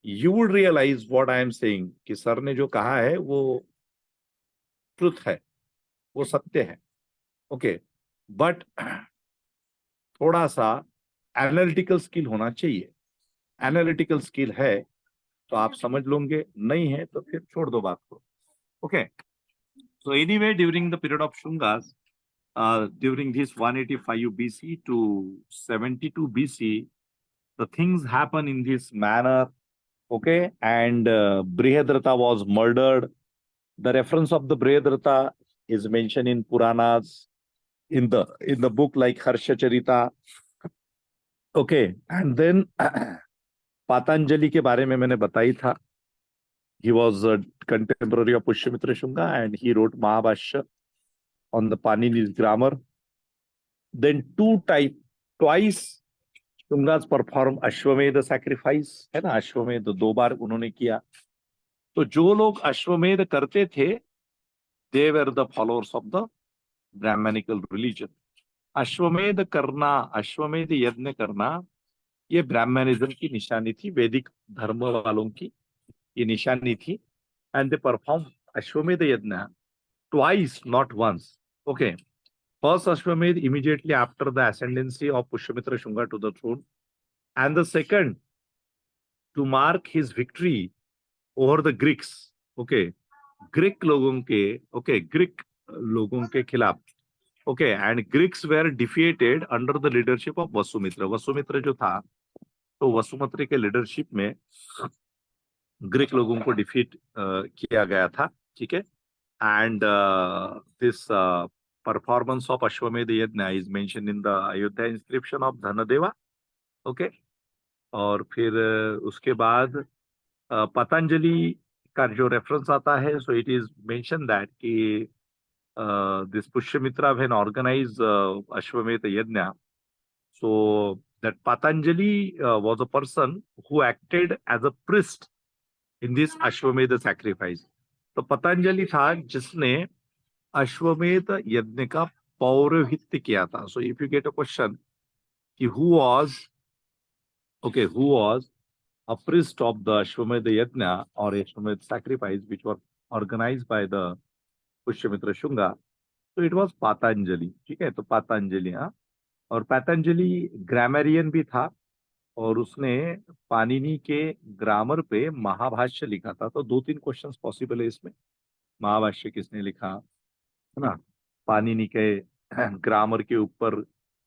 you would realise what I am saying कि सर ने जो कहा है वो ट्रुथ है, वो सत्य है. ओके, बट थोड़ा सा एनालिटिकल स्किल होना चाहिए. एनालिटिकल स्किल है तो आप समझ लोगे, नहीं है तो फिर छोड़ दो बात को. Okay, so anyway, during the period of Shungas, during this 185 BC to 72 BC, the things happen in this manner. Okay, and Brihadrata was murdered. The reference of the Brihadrata is mentioned in Puranas, in the book like Harsha Charita. Okay, and then Patanjali के बारे में मैंने बताई था. He was a contemporary of Pushyamitra Shunga and he wrote Mahabhashya on the Panini's grammar. Then twice Shungas perform Ashwamedha sacrifice, है ना. अश्वमेध 2 बार उन्होंने किया. तो जो लोग अश्वमेध करते थे, they were the followers of the Brahmanical religion. Ashwamedh करना, अश्वमेध यज्ञ करना, ये ब्राह्मणिज्म की निशानी थी, वैदिक धर्म वालों की ये निशानी थी। And they perform Ashwamedh yagya twice, not once. Okay, first Ashwamedh immediately after the ascendancy of Pushyamitra Shunga to the throne, and the second to mark his victory over the Greeks. Okay, Greek लोगों के, okay, Greek लोगों के खिलाफ। Okay, and Greeks were defeated under the leadership of Vasumitra. Vasumitra जो था, तो वसुमित्र के leadership में ग्रीक लोगों को डिफीट किया गया था। ठीक है, and this performance of Ashwamedha yagya is mention in the Ayodhya inscription of Dhanadeva. Okay, और फिर उसके बाद पतंजलि का जो रेफरेंस आता है, सो इट इज मेंशन दैट कि this Pushyamitra when organized Ashwamedh Yajna, so that Patanjali was a person who acted as a priest in this Ashwamedh sacrifice. तो पतंजलि था जिसने अश्वमेध यज्ञ का पौरोहित्य किया था। So if you get a question कि who was a priest of the Ashwamedh Yajna or Ashwamedh sacrifice which was organized by the Pushyamitra Shunga, तो इट वॉज पातंजलि। ठीक है, तो पातंजलि, हाँ। और पतंजलि ग्रामरियन भी था, और उसने पाणिनि के ग्रामर पे महाभाष्य लिखा था। तो दो तीन क्वेश्चंस पॉसिबल है इसमें। महाभाष्य किसने लिखा, है ना? पाणिनि के ग्रामर के ऊपर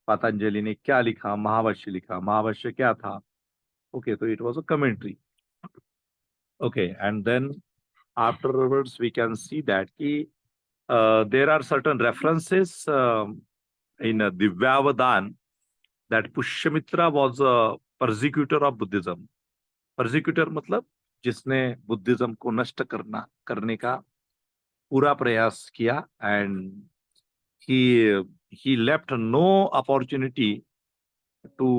पतंजलि ने क्या लिखा, महाभाष्य लिखा। महाभाष्य क्या था? ओके, तो it was a commentary. Okay, and then afterwards we can see that कि there are certain references in Divyavadan that Pushyamitra was a persecutor of Buddhism. Persecutor मतलब जिसने बुद्धिज्म को नष्ट करने का पूरा प्रयास किया, and he left no opportunity to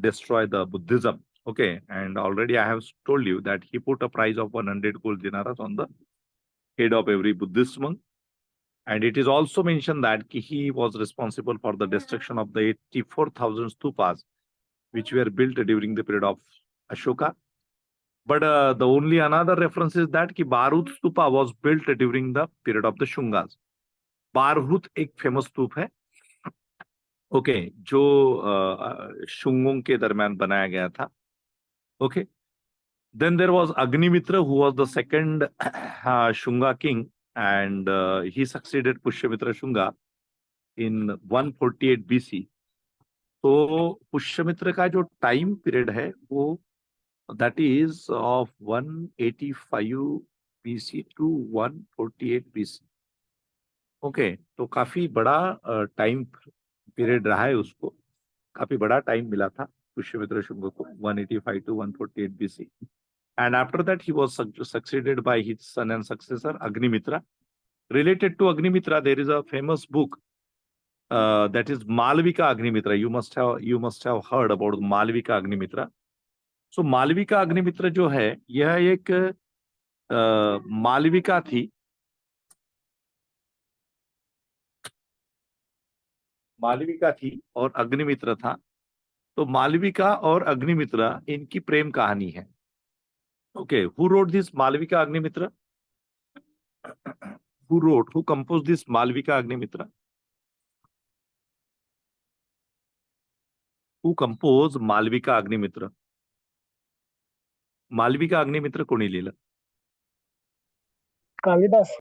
destroy the Buddhism. Okay, and already I have told you that he put a price of 100 gold dinaras on the head of every Buddhist monk. And it is also mentioned that he was responsible for the destruction of the 84,000 stupas, which were built during the period of Ashoka. But the only another reference is that Barhut stupa was built during the period of the Shungas. Barhut एक famous स्तूप है, okay, जो शुंगों के दरमियान बनाया गया था। Okay, then there was Agnimitra, who was the second Shunga king, and he succeeded Pushyamitra Shunga in 148 BC. तो पुष्यमित्र का जो टाइम पीरियड है वो that is of 185 BC to 148 BC। Okay, तो काफी बड़ा टाइम पीरियड रहा है उसको, काफी बड़ा टाइम मिला था पुष्यमित्र शुंग को, 185 to 148 BC। And after that he was succeeded by his son and successor Agnimitra. Related to Agnimitra, there is a famous book that is Malvika Agnimitra. You must have heard about Malvika Agnimitra. So Malvika Agnimitra जो है, यह एक मालविका थी। मालविका थी और अग्निमित्र था। तो मालविका और अग्निमित्र, इनकी प्रेम कहानी है। Okay, who wrote this Malvika Agnimitra? who composed this Malvika Agnimitra? Who composed Malvika Agnimitra? Malvika Agnimitra कोणी लिहिलं? Kalidas.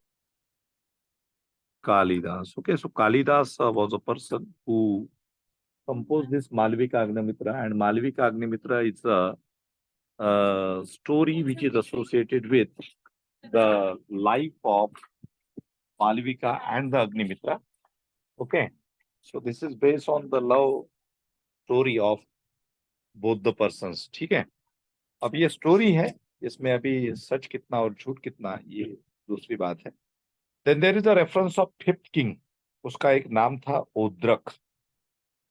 Kalidas. Okay, so Kalidas was a person who composed this Malvika Agnimitra, and Malvika Agnimitra is a story which is associated with the life of Malvika and the Agnimitra. Okay, so this is based on the love story of both the persons. ठीक है, अब ये story है, इसमें अभी सच कितना और झूठ कितना ये दूसरी बात है। Then there is a reference of fifth king. उसका एक नाम था ओद्रक।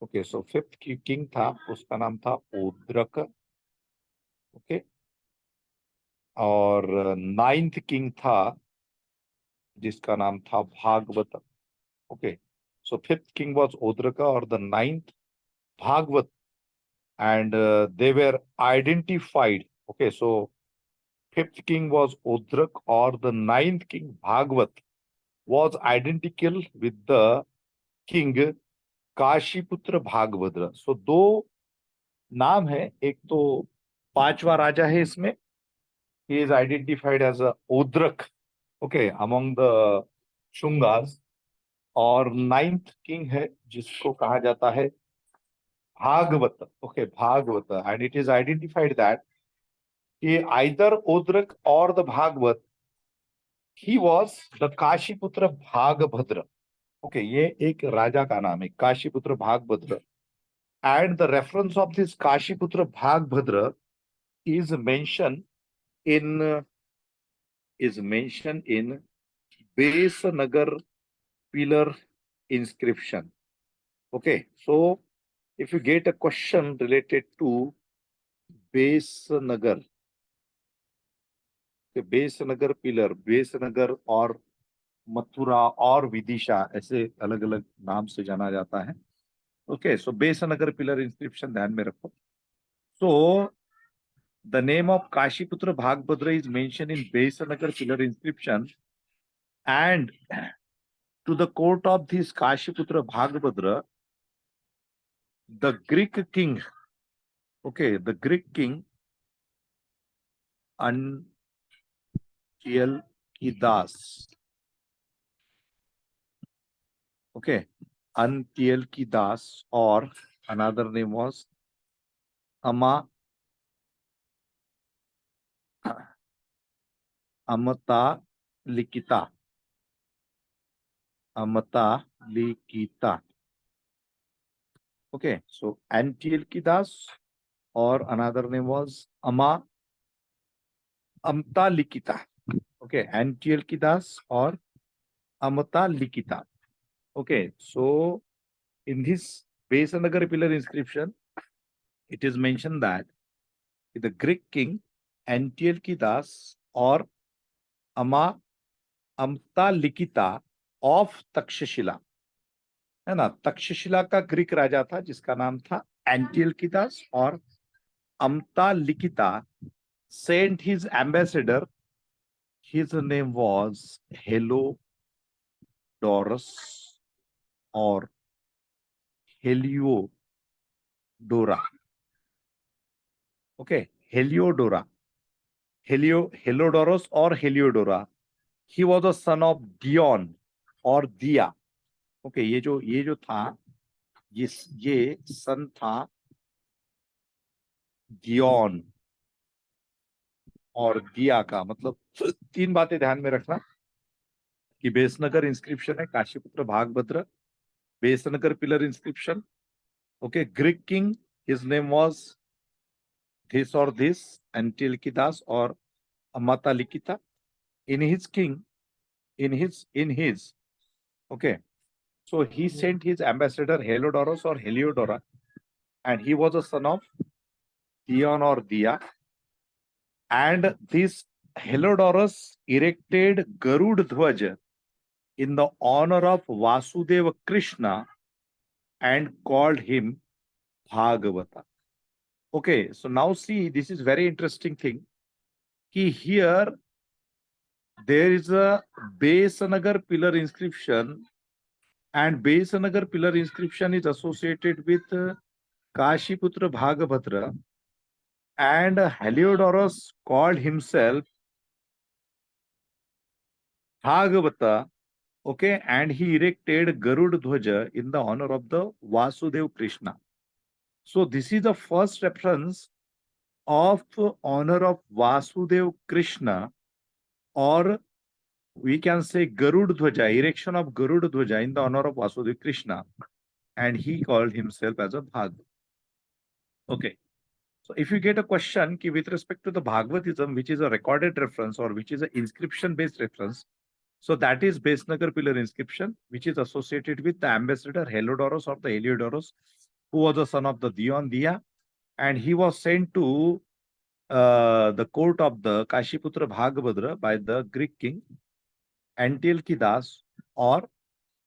ओके, सो फिफ्थ किंग था, उसका नाम था ओद्रक। ओके, और नाइन्थ किंग था जिसका नाम था Bhagavata. Okay, So fifth king was Odraka or the ninth Bhagvat, and they were identified. Okay, so fifth king was Odrak or the ninth king Bhagvat was identical with the king काशीपुत्र Bhagabhadra. सो दो नाम है, एक तो पांचवा राजा है इसमें, he is identified as a Odrak, okay, among the Shungas, और ninth king है जिसको कहा जाता है Bhagavata. Okay, Bhagavata, and it is identified that कि आइदर ओद्रक और the Bhagavata he was the Kashiputra Bhagabhadra. Okay, ये एक राजा का नाम है Kashiputra Bhagabhadra, and the reference of this Kashiputra Bhagabhadra is mentioned in Besanagar pillar inscription. Okay, so if you get a question related to Besanagar, the Besanagar pillar, Besanagar और मथुरा और विदिशा, ऐसे अलग अलग नाम से जाना जाता है. ओके, सो बेसनगर पिलर इंस्क्रिप्शन ध्यान में रखो. सो the name of Kashiputra Bhagbhadra is mentioned in Besanagar pillar inscription, and to the court of this Kashiputra Bhagbhadra, the Greek king, okay, the Greek king Antiochus, okay, Antiochus, or another name was Amata Likita. Okay, so Antiochus, or another name was Amta Likita. Okay, Antiochus or Amta Likita. Okay, so in this Besanagar pillar inscription, it is mentioned that the Greek king Antiochus or Amta Likita of Takshashila, है ना. तक्षशिला का Greek राजा था जिसका नाम था एंटियोचस, और अम्ता लिखिता sent his ambassador, his name was Heliodorus or Heliodora. Okay, Heliodorus or Heliodora. He was a son of Dion or Dia. Okay, ये जो था, ये सन था दियोन और दिया का. मतलब तीन बातें ध्यान में रखना कि बेसनगर इंस्क्रिप्शन है Kashiputra Bhagabhadra, Besnagar pillar inscription. Okay, Greek king, his name was this or this, Antiochus or Amata Likita. In his king, in his, okay. So he sent his ambassador Heliodorus or Heliodora, and he was a son of Dion or Dia. And this Heliodorus erected Garud Dhwaj in the honor of Vasudeva Krishna and called him Bhagavata. Okay, so now see, this is very interesting thing. Ki here there is a Besanagar pillar inscription, and Besanagar pillar inscription is associated with Kashiputra Bhagabhadra, and Heliodorus called himself Bhagavata, okay, and he erected Garud Dhwaja in the honor of the Vasudev Krishna. So this is the first reference of honor of Vasudev Krishna, or we can say Garud Dhwaja, erection of Garud Dhwaja in the honor of Vasudev Krishna, and he called himself as a Bhag. Okay, so if you get a question ki with respect to the Bhagavatism, which is a recorded reference or which is an inscription based reference, so that is Besnagar pillar inscription, which is associated with the ambassador Heliodorus or the Heliodorus, who was the son of the Dion Dia, and he was sent to the court of the Kashiputra Bhagabhadra by the Greek king Antiochus or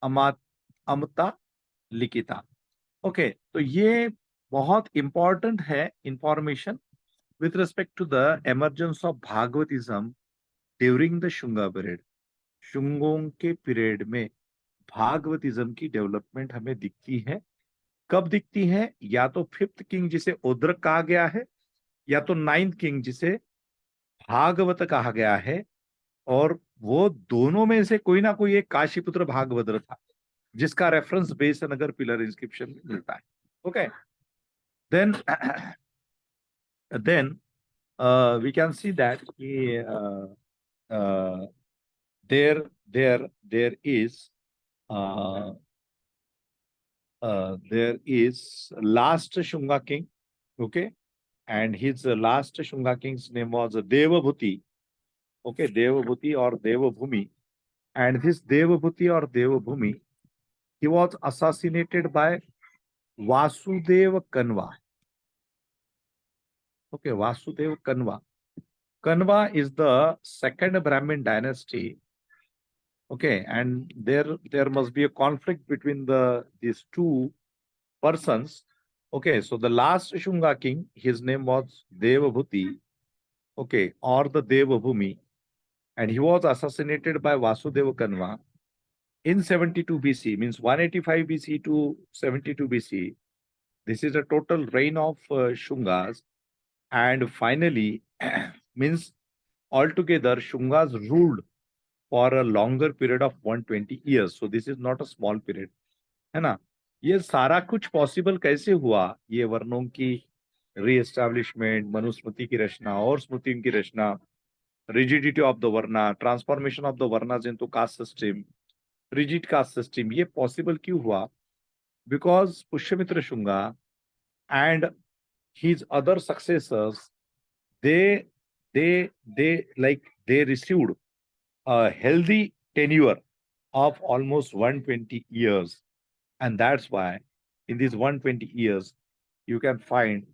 Amata अमता लिखिता। Okay, तो ये बहुत important है information with respect to the emergence of Bhagavatism during the Shunga period. शुंगों के period में भागवतिज्म की development हमें दिखती है। कब दिखती है? या तो फिफ्थ किंग जिसे उद्रक कहा गया है, या तो नाइन्थ किंग जिसे भागवत कहा गया है, और वो दोनों में से कोई ना कोई एक काशीपुत्र भागवत था, जिसका रेफरेंस बेसनगर पिलर इंस्क्रिप्शन में मिलता है। Okay, then then we can see that uh, there is uh, there is last Shunga king, okay, and his last Shunga king's name was Devabhuti, okay, Devabhuti or Devabhumi, and this Devabhuti or Devabhumi, he was assassinated by Vasudeva Kanva, okay, Vasudeva Kanva. Kanva is the second Brahmin dynasty. Okay, and there must be a conflict between these two persons. Okay, so the last Shunga king, his name was Devabhuti, okay, or the Devabhumi, and he was assassinated by Vasudeva Kanva in 72 BC, means 185 BC to 72 BC. This is a total reign of Shungas, and finally, means altogether Shungas ruled for a longer period of 120 years. So this is not a small period, है ना? ये सारा कुछ possible कैसे हुआ? ये वर्णों की रीएस्टैब्लिशमेंट, मनुस्मृति की रचना और स्मृति की रचना, rigidity of the varna, transformation of the varnas into caste system, rigid caste system, ये पॉसिबल क्यों हुआ? Because Pushyamitra Shunga and his other successors, they they received a healthy tenure of almost 120 years, and that's why in these 120 years you can find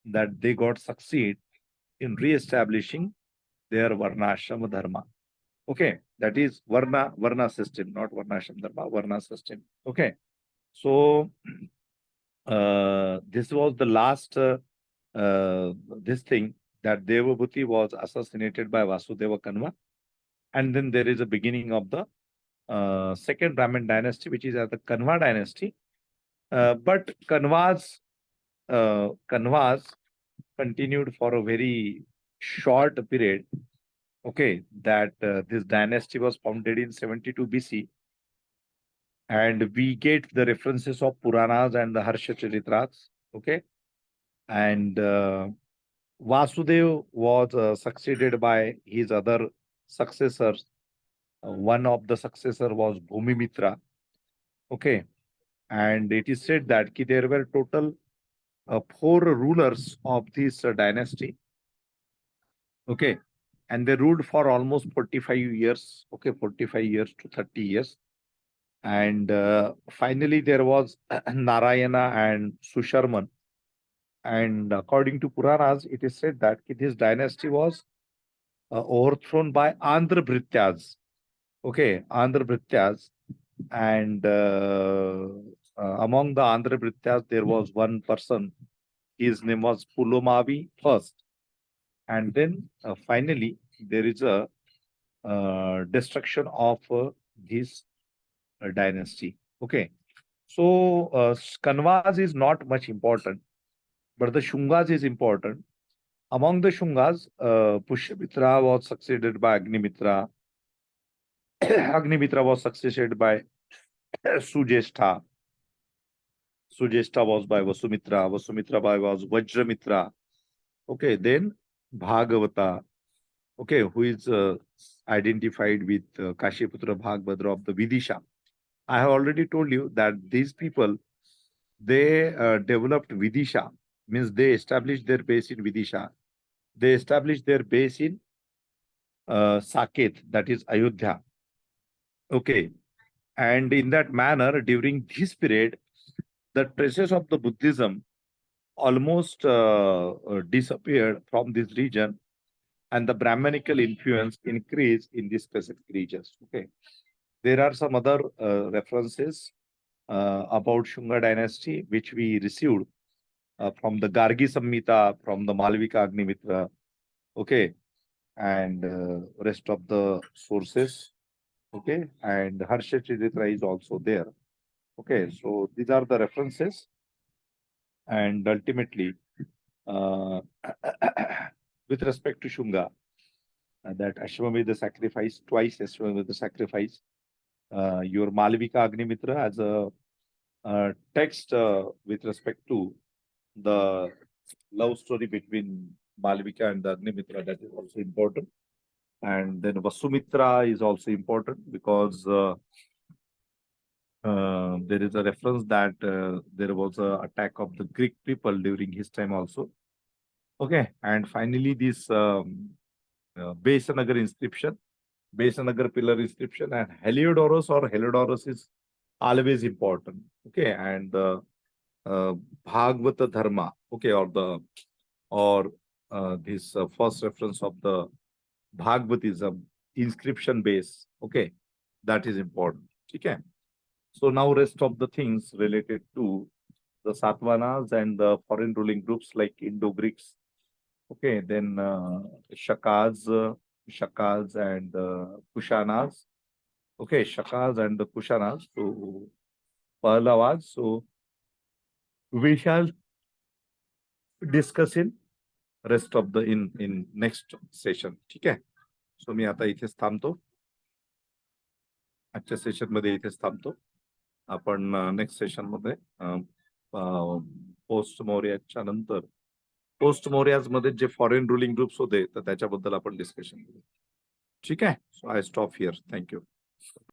that they got succeed in re-establishing their varnashram dharma. Okay, that is varna system, not varnashram dharma, varna system. Okay, so this was the last this thing, that Devabhuti was assassinated by Vasudeva Kanva, and then there is a beginning of the second Brahmin dynasty, which is the Kanva dynasty. But Kanvas continued for a very short period. Okay, that this dynasty was founded in 72 BC, and we get the references of Puranas and the Harsha Charitras. Okay, and Vasudev was succeeded by his other successors. One of the successor was Bhumimitra. Okay, and it is said that there were total 4 rulers of this dynasty. Okay, and they ruled for almost 45 years. Okay, 45 years to 30 years. And finally, there was Narayana and Susharman. And according to Puranas, it is said that this dynasty was overthrown by Andhra Bhrityas. Okay, Andhra Bhrityas. And among the Andhra Bhrityas, there was one person. His name was Pulomavi first. And then finally, there is a destruction of this dynasty. Okay. So Kanvas is not much important, but the Shungas is important. Among the Shungas, Pushyamitra was succeeded by Agnimitra. Agnimitra was succeeded by Sujeshta. Sujeshta was by Vasumitra. Vasumitra by was Vajramitra. Okay, then Bhagavata. Okay, who is identified with Kashiputra Bhagavadra of the Vidisha. I have already told you that these people, they developed Vidisha, means they established their base in Vidisha. They established their base in Saket, that is Ayodhya. Okay, and in that manner, during this period, the traces of the Buddhism almost disappeared from this region, and the Brahmanical influence increased in these specific regions. Okay, there are some other references about Shunga dynasty, which we received from the Gargi Samhita, from the Malvika Agnimitra, okay, and rest of the sources, okay, and Harsha Chiditra is also there. Okay, so these are the references, and ultimately, uh, with respect to Shunga, that Ashwamedha sacrifice, twice Ashwamedha sacrifice, your Malvika Agnimitra as a text with respect to the love story between Malvika and the Agnimitra, that is also important. And then Vasumitra is also important because there is a reference that there was a attack of the Greek people during his time also. Okay, and finally this Besanagar inscription, Besanagar pillar inscription, and Heliodorus or Heliodorus is always important. Okay, and Bhagavata Dharma, okay, or this first reference of the Bhagavatism inscription base, okay, that is important. Okay, so now rest of the things related to the Satvanas and the foreign ruling groups like Indo-Greeks, okay, then Shakals and Kushanas, okay, Shakals and the Kushanas, so Pahlawas, so we shall discuss in rest of the in next session. ठीक आहे. सो मी आता इथेच थांबतो. आजच्या session मध्ये इथेच थांबतो. आपण नेक्स्ट सेशन मध्ये पोस्ट मौर्याच्या नंतर पोस्ट मौर्याज मध्ये जे फॉरेन रुलिंग ग्रुप्स होते तर त्याच्याबद्दल आपण डिस्कशन करू. ठीक आहे. सो आय स्टॉप हिअर. थँक्यू.